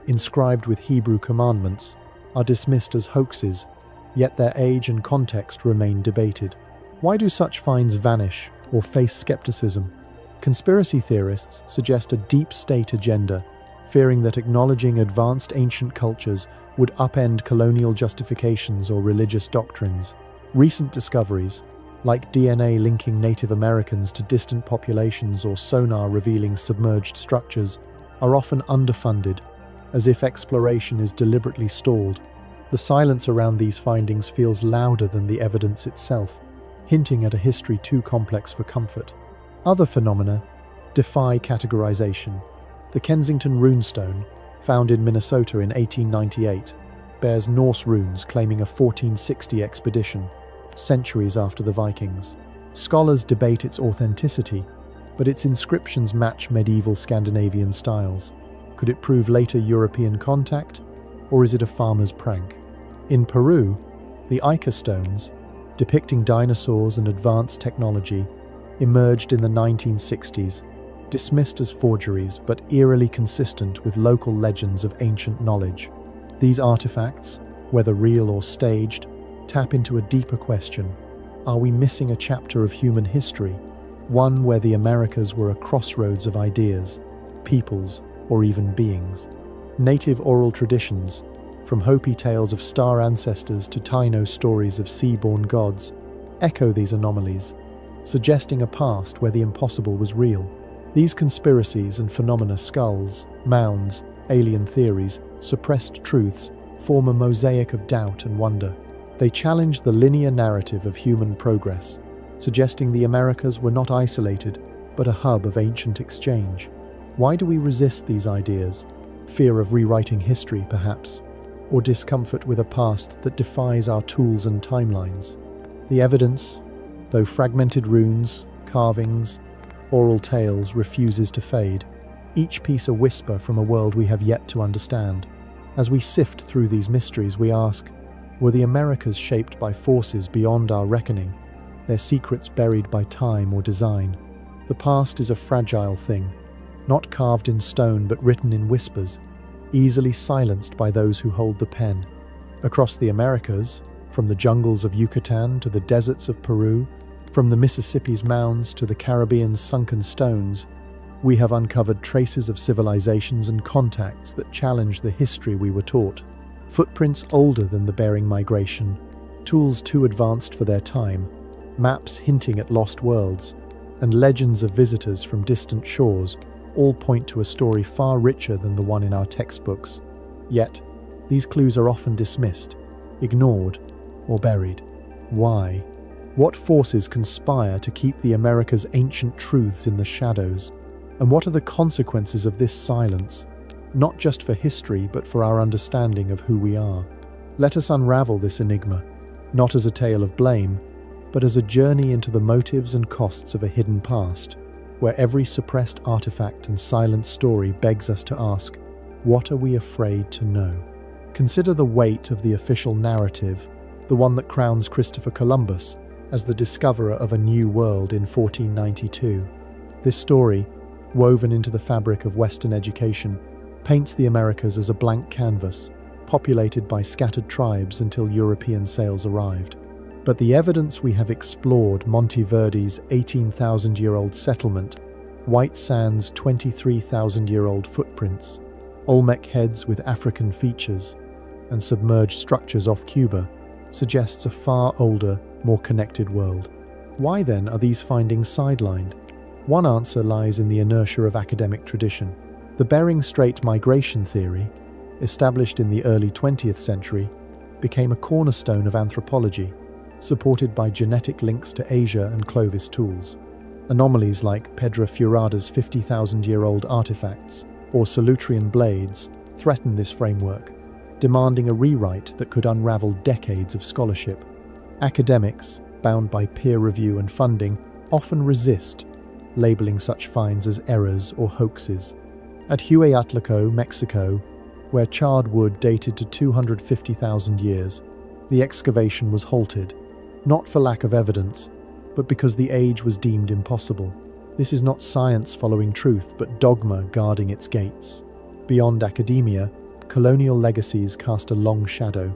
inscribed with Hebrew commandments, are dismissed as hoaxes, yet their age and context remain debated. Why do such finds vanish or face skepticism? Conspiracy theorists suggest a deep state agenda, fearing that acknowledging advanced ancient cultures would upend colonial justifications or religious doctrines. Recent discoveries, like DNA linking Native Americans to distant populations or sonar revealing submerged structures, are often underfunded, as if exploration is deliberately stalled. The silence around these findings feels louder than the evidence itself, hinting at a history too complex for comfort. Other phenomena defy categorization. The Kensington runestone, found in Minnesota in 1898, bears Norse runes claiming a 1460 expedition, centuries after the Vikings. Scholars debate its authenticity, but its inscriptions match medieval Scandinavian styles. Could it prove later European contact, or is it a farmer's prank? In Peru, the Ica stones, depicting dinosaurs and advanced technology, emerged in the 1960s, dismissed as forgeries but eerily consistent with local legends of ancient knowledge. These artifacts, whether real or staged, tap into a deeper question. Are we missing a chapter of human history, one where the Americas were a crossroads of ideas, peoples, or even beings? Native oral traditions, from Hopi tales of star ancestors to Taino stories of sea-born gods, echo these anomalies, suggesting a past where the impossible was real. These conspiracies and phenomena, skulls, mounds, alien theories, suppressed truths, form a mosaic of doubt and wonder. They challenge the linear narrative of human progress, suggesting the Americas were not isolated, but a hub of ancient exchange. Why do we resist these ideas? Fear of rewriting history, perhaps? Or discomfort with a past that defies our tools and timelines? The evidence, though fragmented runes, carvings, oral tales, refuses to fade, each piece a whisper from a world we have yet to understand. As we sift through these mysteries, we ask, were the Americas shaped by forces beyond our reckoning, their secrets buried by time or design? The past is a fragile thing, not carved in stone but written in whispers, easily silenced by those who hold the pen. Across the Americas, from the jungles of Yucatan to the deserts of Peru, from the Mississippi's mounds to the Caribbean's sunken stones, we have uncovered traces of civilizations and contacts that challenge the history we were taught. Footprints older than the Bering Migration, tools too advanced for their time, maps hinting at lost worlds, and legends of visitors from distant shores all point to a story far richer than the one in our textbooks. Yet, these clues are often dismissed, ignored, or buried. Why? What forces conspire to keep the Americas' ancient truths in the shadows? And what are the consequences of this silence, not just for history but for our understanding of who we are? Let us unravel this enigma, not as a tale of blame, but as a journey into the motives and costs of a hidden past, where every suppressed artifact and silent story begs us to ask, what are we afraid to know? Consider the weight of the official narrative, the one that crowns Christopher Columbus as the discoverer of a new world in 1492. This story, woven into the fabric of Western education, paints the Americas as a blank canvas, populated by scattered tribes until European sails arrived. But the evidence we have explored, Monteverde's 18,000-year-old settlement, White Sand's 23,000-year-old footprints, Olmec heads with African features, and submerged structures off Cuba, suggests a far older, more connected world. Why then are these findings sidelined? One answer lies in the inertia of academic tradition. The Bering Strait migration theory, established in the early 20th century, became a cornerstone of anthropology, supported by genetic links to Asia and Clovis tools. Anomalies like Pedra Furada's 50,000-year-old artifacts or Solutrean blades threaten this framework, demanding a rewrite that could unravel decades of scholarship. Academics, bound by peer review and funding, often resist, labeling such finds as errors or hoaxes. At Teotihuacan, Mexico, where charred wood dated to 250,000 years, the excavation was halted, not for lack of evidence, but because the age was deemed impossible. This is not science following truth, but dogma guarding its gates. Beyond academia, colonial legacies cast a long shadow.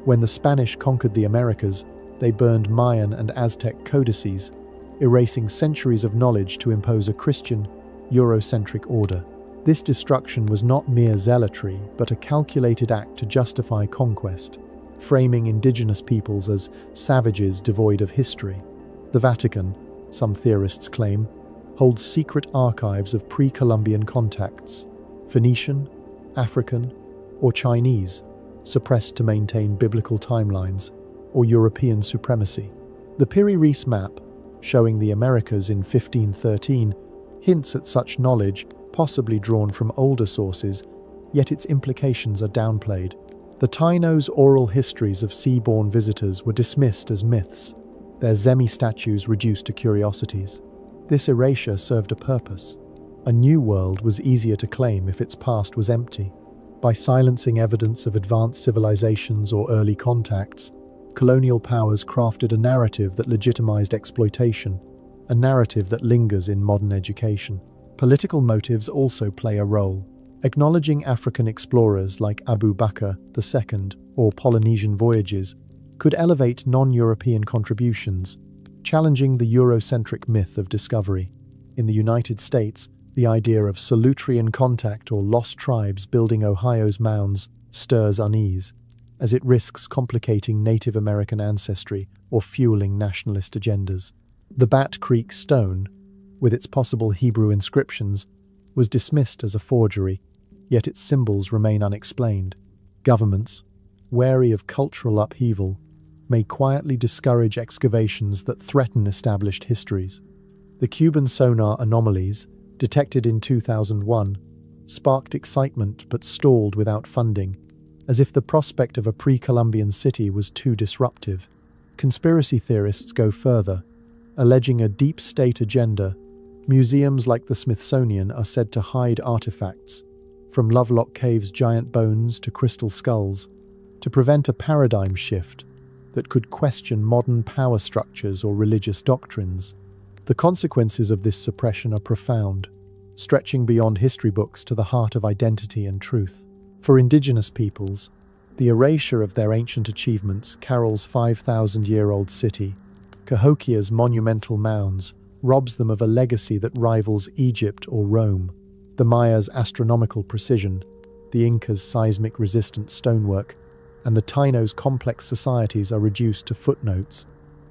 When the Spanish conquered the Americas, they burned Mayan and Aztec codices, erasing centuries of knowledge to impose a Christian, Eurocentric order. This destruction was not mere zealotry, but a calculated act to justify conquest, framing indigenous peoples as savages devoid of history. The Vatican, some theorists claim, holds secret archives of pre-Columbian contacts, Phoenician, African, or Chinese, suppressed to maintain biblical timelines, or European supremacy. The Piri-Reis map, showing the Americas in 1513, hints at such knowledge, possibly drawn from older sources, yet its implications are downplayed. The Taino's oral histories of sea-borne visitors were dismissed as myths, their Zemi statues reduced to curiosities. This erasure served a purpose. A new world was easier to claim if its past was empty. By silencing evidence of advanced civilizations or early contacts, colonial powers crafted a narrative that legitimized exploitation, a narrative that lingers in modern education. Political motives also play a role. Acknowledging African explorers like Abu Bakr II or Polynesian voyages could elevate non-European contributions, challenging the Eurocentric myth of discovery. In the United States, the idea of Solutrean contact or lost tribes building Ohio's mounds stirs unease, as it risks complicating Native American ancestry or fueling nationalist agendas. The Bat Creek Stone, with its possible Hebrew inscriptions, was dismissed as a forgery, yet its symbols remain unexplained. Governments, wary of cultural upheaval, may quietly discourage excavations that threaten established histories. The Cuban sonar anomalies, detected in 2001, sparked excitement but stalled without funding, as if the prospect of a pre-Columbian city was too disruptive. Conspiracy theorists go further, alleging a deep state agenda. Museums like the Smithsonian are said to hide artifacts, from Lovelock Cave's giant bones to crystal skulls, to prevent a paradigm shift that could question modern power structures or religious doctrines. The consequences of this suppression are profound, stretching beyond history books to the heart of identity and truth. For indigenous peoples, the erasure of their ancient achievements, Carroll's 5,000-year-old city, Cahokia's monumental mounds, robs them of a legacy that rivals Egypt or Rome. The Mayas' astronomical precision, the Inca's seismic-resistant stonework, and the Taino's complex societies are reduced to footnotes,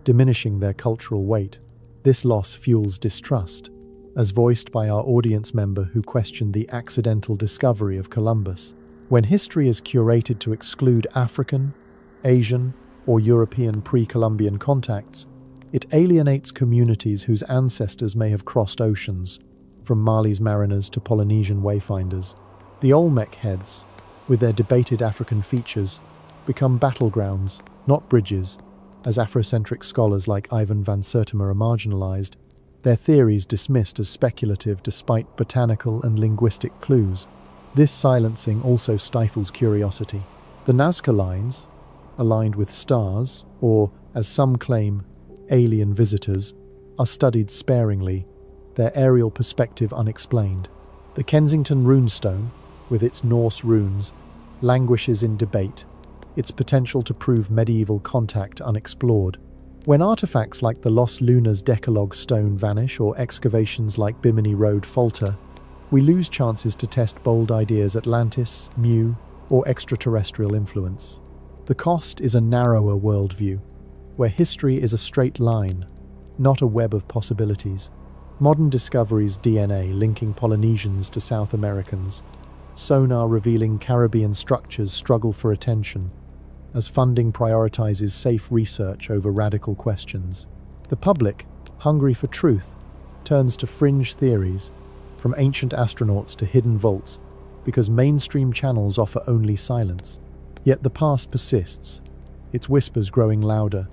diminishing their cultural weight. This loss fuels distrust, as voiced by our audience member who questioned the accidental discovery of Columbus. When history is curated to exclude African, Asian, or European pre-Columbian contacts, it alienates communities whose ancestors may have crossed oceans, from Mali's mariners to Polynesian wayfinders. The Olmec heads, with their debated African features, become battlegrounds, not bridges, as Afrocentric scholars like Ivan van Sertima are marginalized, their theories dismissed as speculative despite botanical and linguistic clues. This silencing also stifles curiosity. The Nazca lines, aligned with stars, or, as some claim, alien visitors, are studied sparingly, their aerial perspective unexplained. The Kensington runestone, with its Norse runes, languishes in debate, its potential to prove medieval contact unexplored. When artifacts like the Los Lunas Decalogue stone vanish or excavations like Bimini Road falter, we lose chances to test bold ideas Atlantis, Mu, or extraterrestrial influence. The cost is a narrower worldview, where history is a straight line, not a web of possibilities. Modern discoveries: DNA linking Polynesians to South Americans, sonar revealing Caribbean structures struggle for attention, as funding prioritizes safe research over radical questions. The public, hungry for truth, turns to fringe theories, from ancient astronauts to hidden vaults, because mainstream channels offer only silence. Yet the past persists, its whispers growing louder.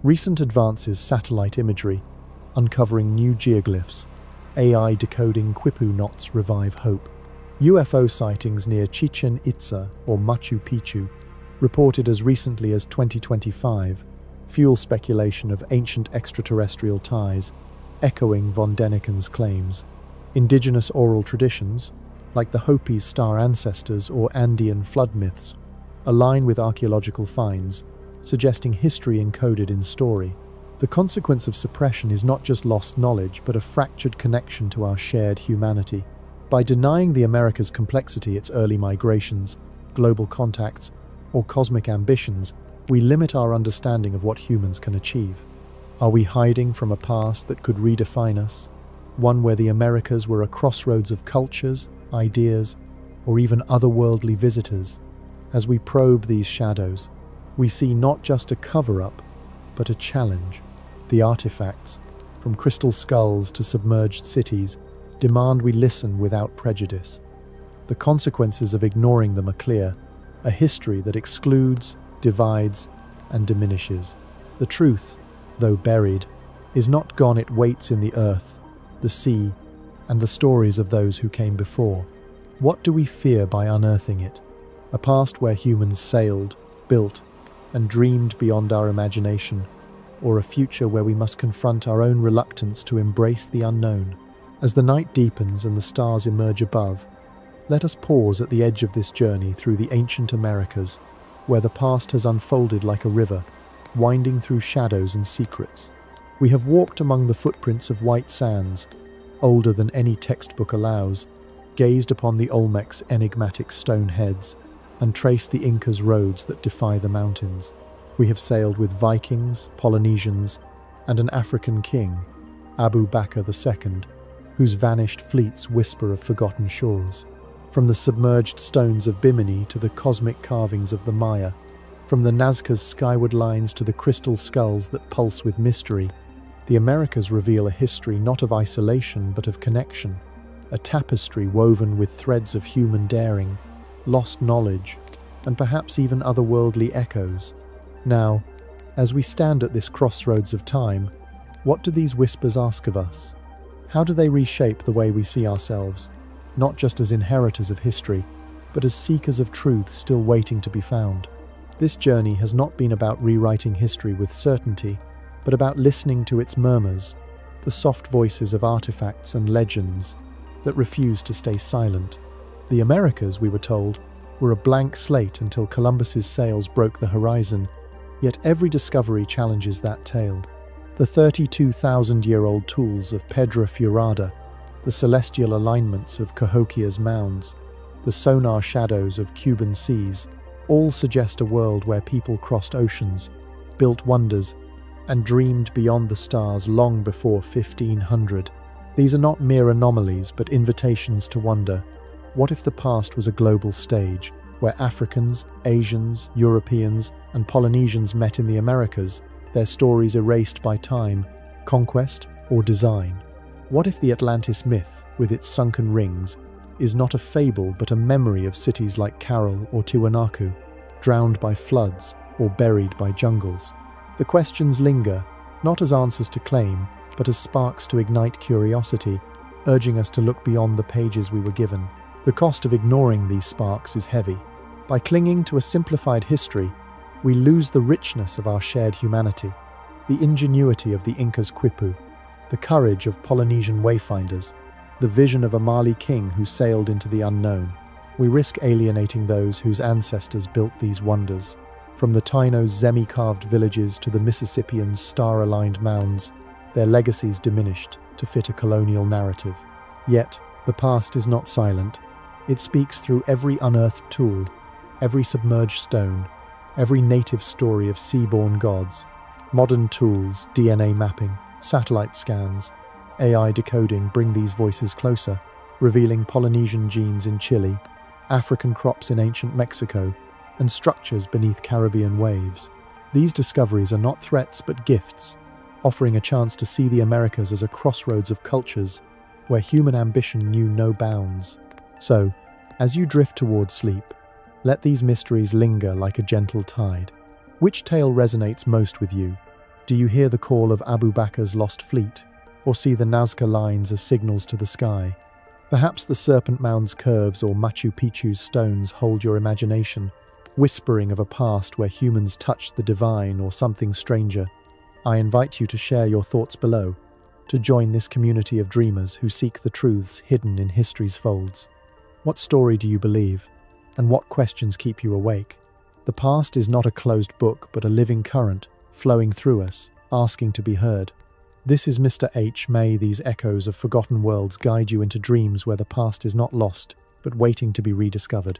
Recent advances: satellite imagery, uncovering new geoglyphs, AI decoding Quipu knots revive hope. UFO sightings near Chichen Itza or Machu Picchu, reported as recently as 2025, fuel speculation of ancient extraterrestrial ties, echoing von Däniken's claims. Indigenous oral traditions, like the Hopi's star ancestors or Andean flood myths, align with archaeological finds, suggesting history encoded in story. The consequence of suppression is not just lost knowledge, but a fractured connection to our shared humanity. By denying the Americas' complexity, its early migrations, global contacts, or cosmic ambitions, we limit our understanding of what humans can achieve. Are we hiding from a past that could redefine us? One where the Americas were a crossroads of cultures, ideas, or even otherworldly visitors? As we probe these shadows, we see not just a cover-up, but a challenge. The artifacts, from crystal skulls to submerged cities, demand we listen without prejudice. The consequences of ignoring them are clear: a history that excludes, divides, and diminishes. The truth, though buried, is not gone. It waits in the earth, the sea, and the stories of those who came before. What do we fear by unearthing it? A past where humans sailed, built, and dreamed beyond our imagination, or a future where we must confront our own reluctance to embrace the unknown? As the night deepens and the stars emerge above, let us pause at the edge of this journey through the ancient Americas, where the past has unfolded like a river, winding through shadows and secrets. We have walked among the footprints of white sands, older than any textbook allows, gazed upon the Olmec's enigmatic stone heads, and traced the Inca's roads that defy the mountains. We have sailed with Vikings, Polynesians, and an African king, Abu Bakr II, whose vanished fleets whisper of forgotten shores. From the submerged stones of Bimini to the cosmic carvings of the Maya, from the Nazca's skyward lines to the crystal skulls that pulse with mystery, the Americas reveal a history not of isolation but of connection, a tapestry woven with threads of human daring, lost knowledge, and perhaps even otherworldly echoes. Now, as we stand at this crossroads of time, what do these whispers ask of us? How do they reshape the way we see ourselves, not just as inheritors of history, but as seekers of truth still waiting to be found? This journey has not been about rewriting history with certainty, but about listening to its murmurs, the soft voices of artifacts and legends that refuse to stay silent. The Americas, we were told, were a blank slate until Columbus's sails broke the horizon, yet every discovery challenges that tale. The 32,000-year-old tools of Pedra Furada, the celestial alignments of Cahokia's mounds, the sonar shadows of Cuban seas, all suggest a world where people crossed oceans, built wonders, and dreamed beyond the stars long before 1500. These are not mere anomalies, but invitations to wonder. What if the past was a global stage, where Africans, Asians, Europeans, and Polynesians met in the Americas, their stories erased by time, conquest, or design? What if the Atlantis myth, with its sunken rings, is not a fable but a memory of cities like Caral or Tiwanaku, drowned by floods or buried by jungles? The questions linger, not as answers to claim, but as sparks to ignite curiosity, urging us to look beyond the pages we were given. The cost of ignoring these sparks is heavy. By clinging to a simplified history, we lose the richness of our shared humanity, the ingenuity of the Inca's quipu, the courage of Polynesian wayfinders, the vision of a Mali king who sailed into the unknown. We risk alienating those whose ancestors built these wonders. From the Taino's zemi-carved villages to the Mississippians' star-aligned mounds, their legacies diminished to fit a colonial narrative. Yet, the past is not silent. It speaks through every unearthed tool, every submerged stone, every native story of sea-born gods. Modern tools, DNA mapping, satellite scans, AI decoding bring these voices closer, revealing Polynesian genes in Chile, African crops in ancient Mexico, and structures beneath Caribbean waves. These discoveries are not threats but gifts, offering a chance to see the Americas as a crossroads of cultures where human ambition knew no bounds. So, as you drift towards sleep, let these mysteries linger like a gentle tide. Which tale resonates most with you? Do you hear the call of Abu Bakr's lost fleet, or see the Nazca lines as signals to the sky? Perhaps the Serpent Mound's curves or Machu Picchu's stones hold your imagination, whispering of a past where humans touched the divine or something stranger. I invite you to share your thoughts below, to join this community of dreamers who seek the truths hidden in history's folds. What story do you believe, and what questions keep you awake? The past is not a closed book, but a living current, flowing through us, asking to be heard. This is Mr. H. May these echoes of forgotten worlds guide you into dreams where the past is not lost, but waiting to be rediscovered.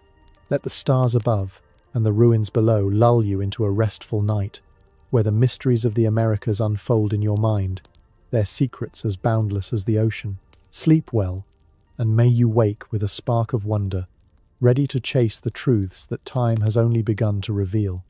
Let the stars above and the ruins below lull you into a restful night, where the mysteries of the Americas unfold in your mind, their secrets as boundless as the ocean. Sleep well, and may you wake with a spark of wonder, ready to chase the truths that time has only begun to reveal.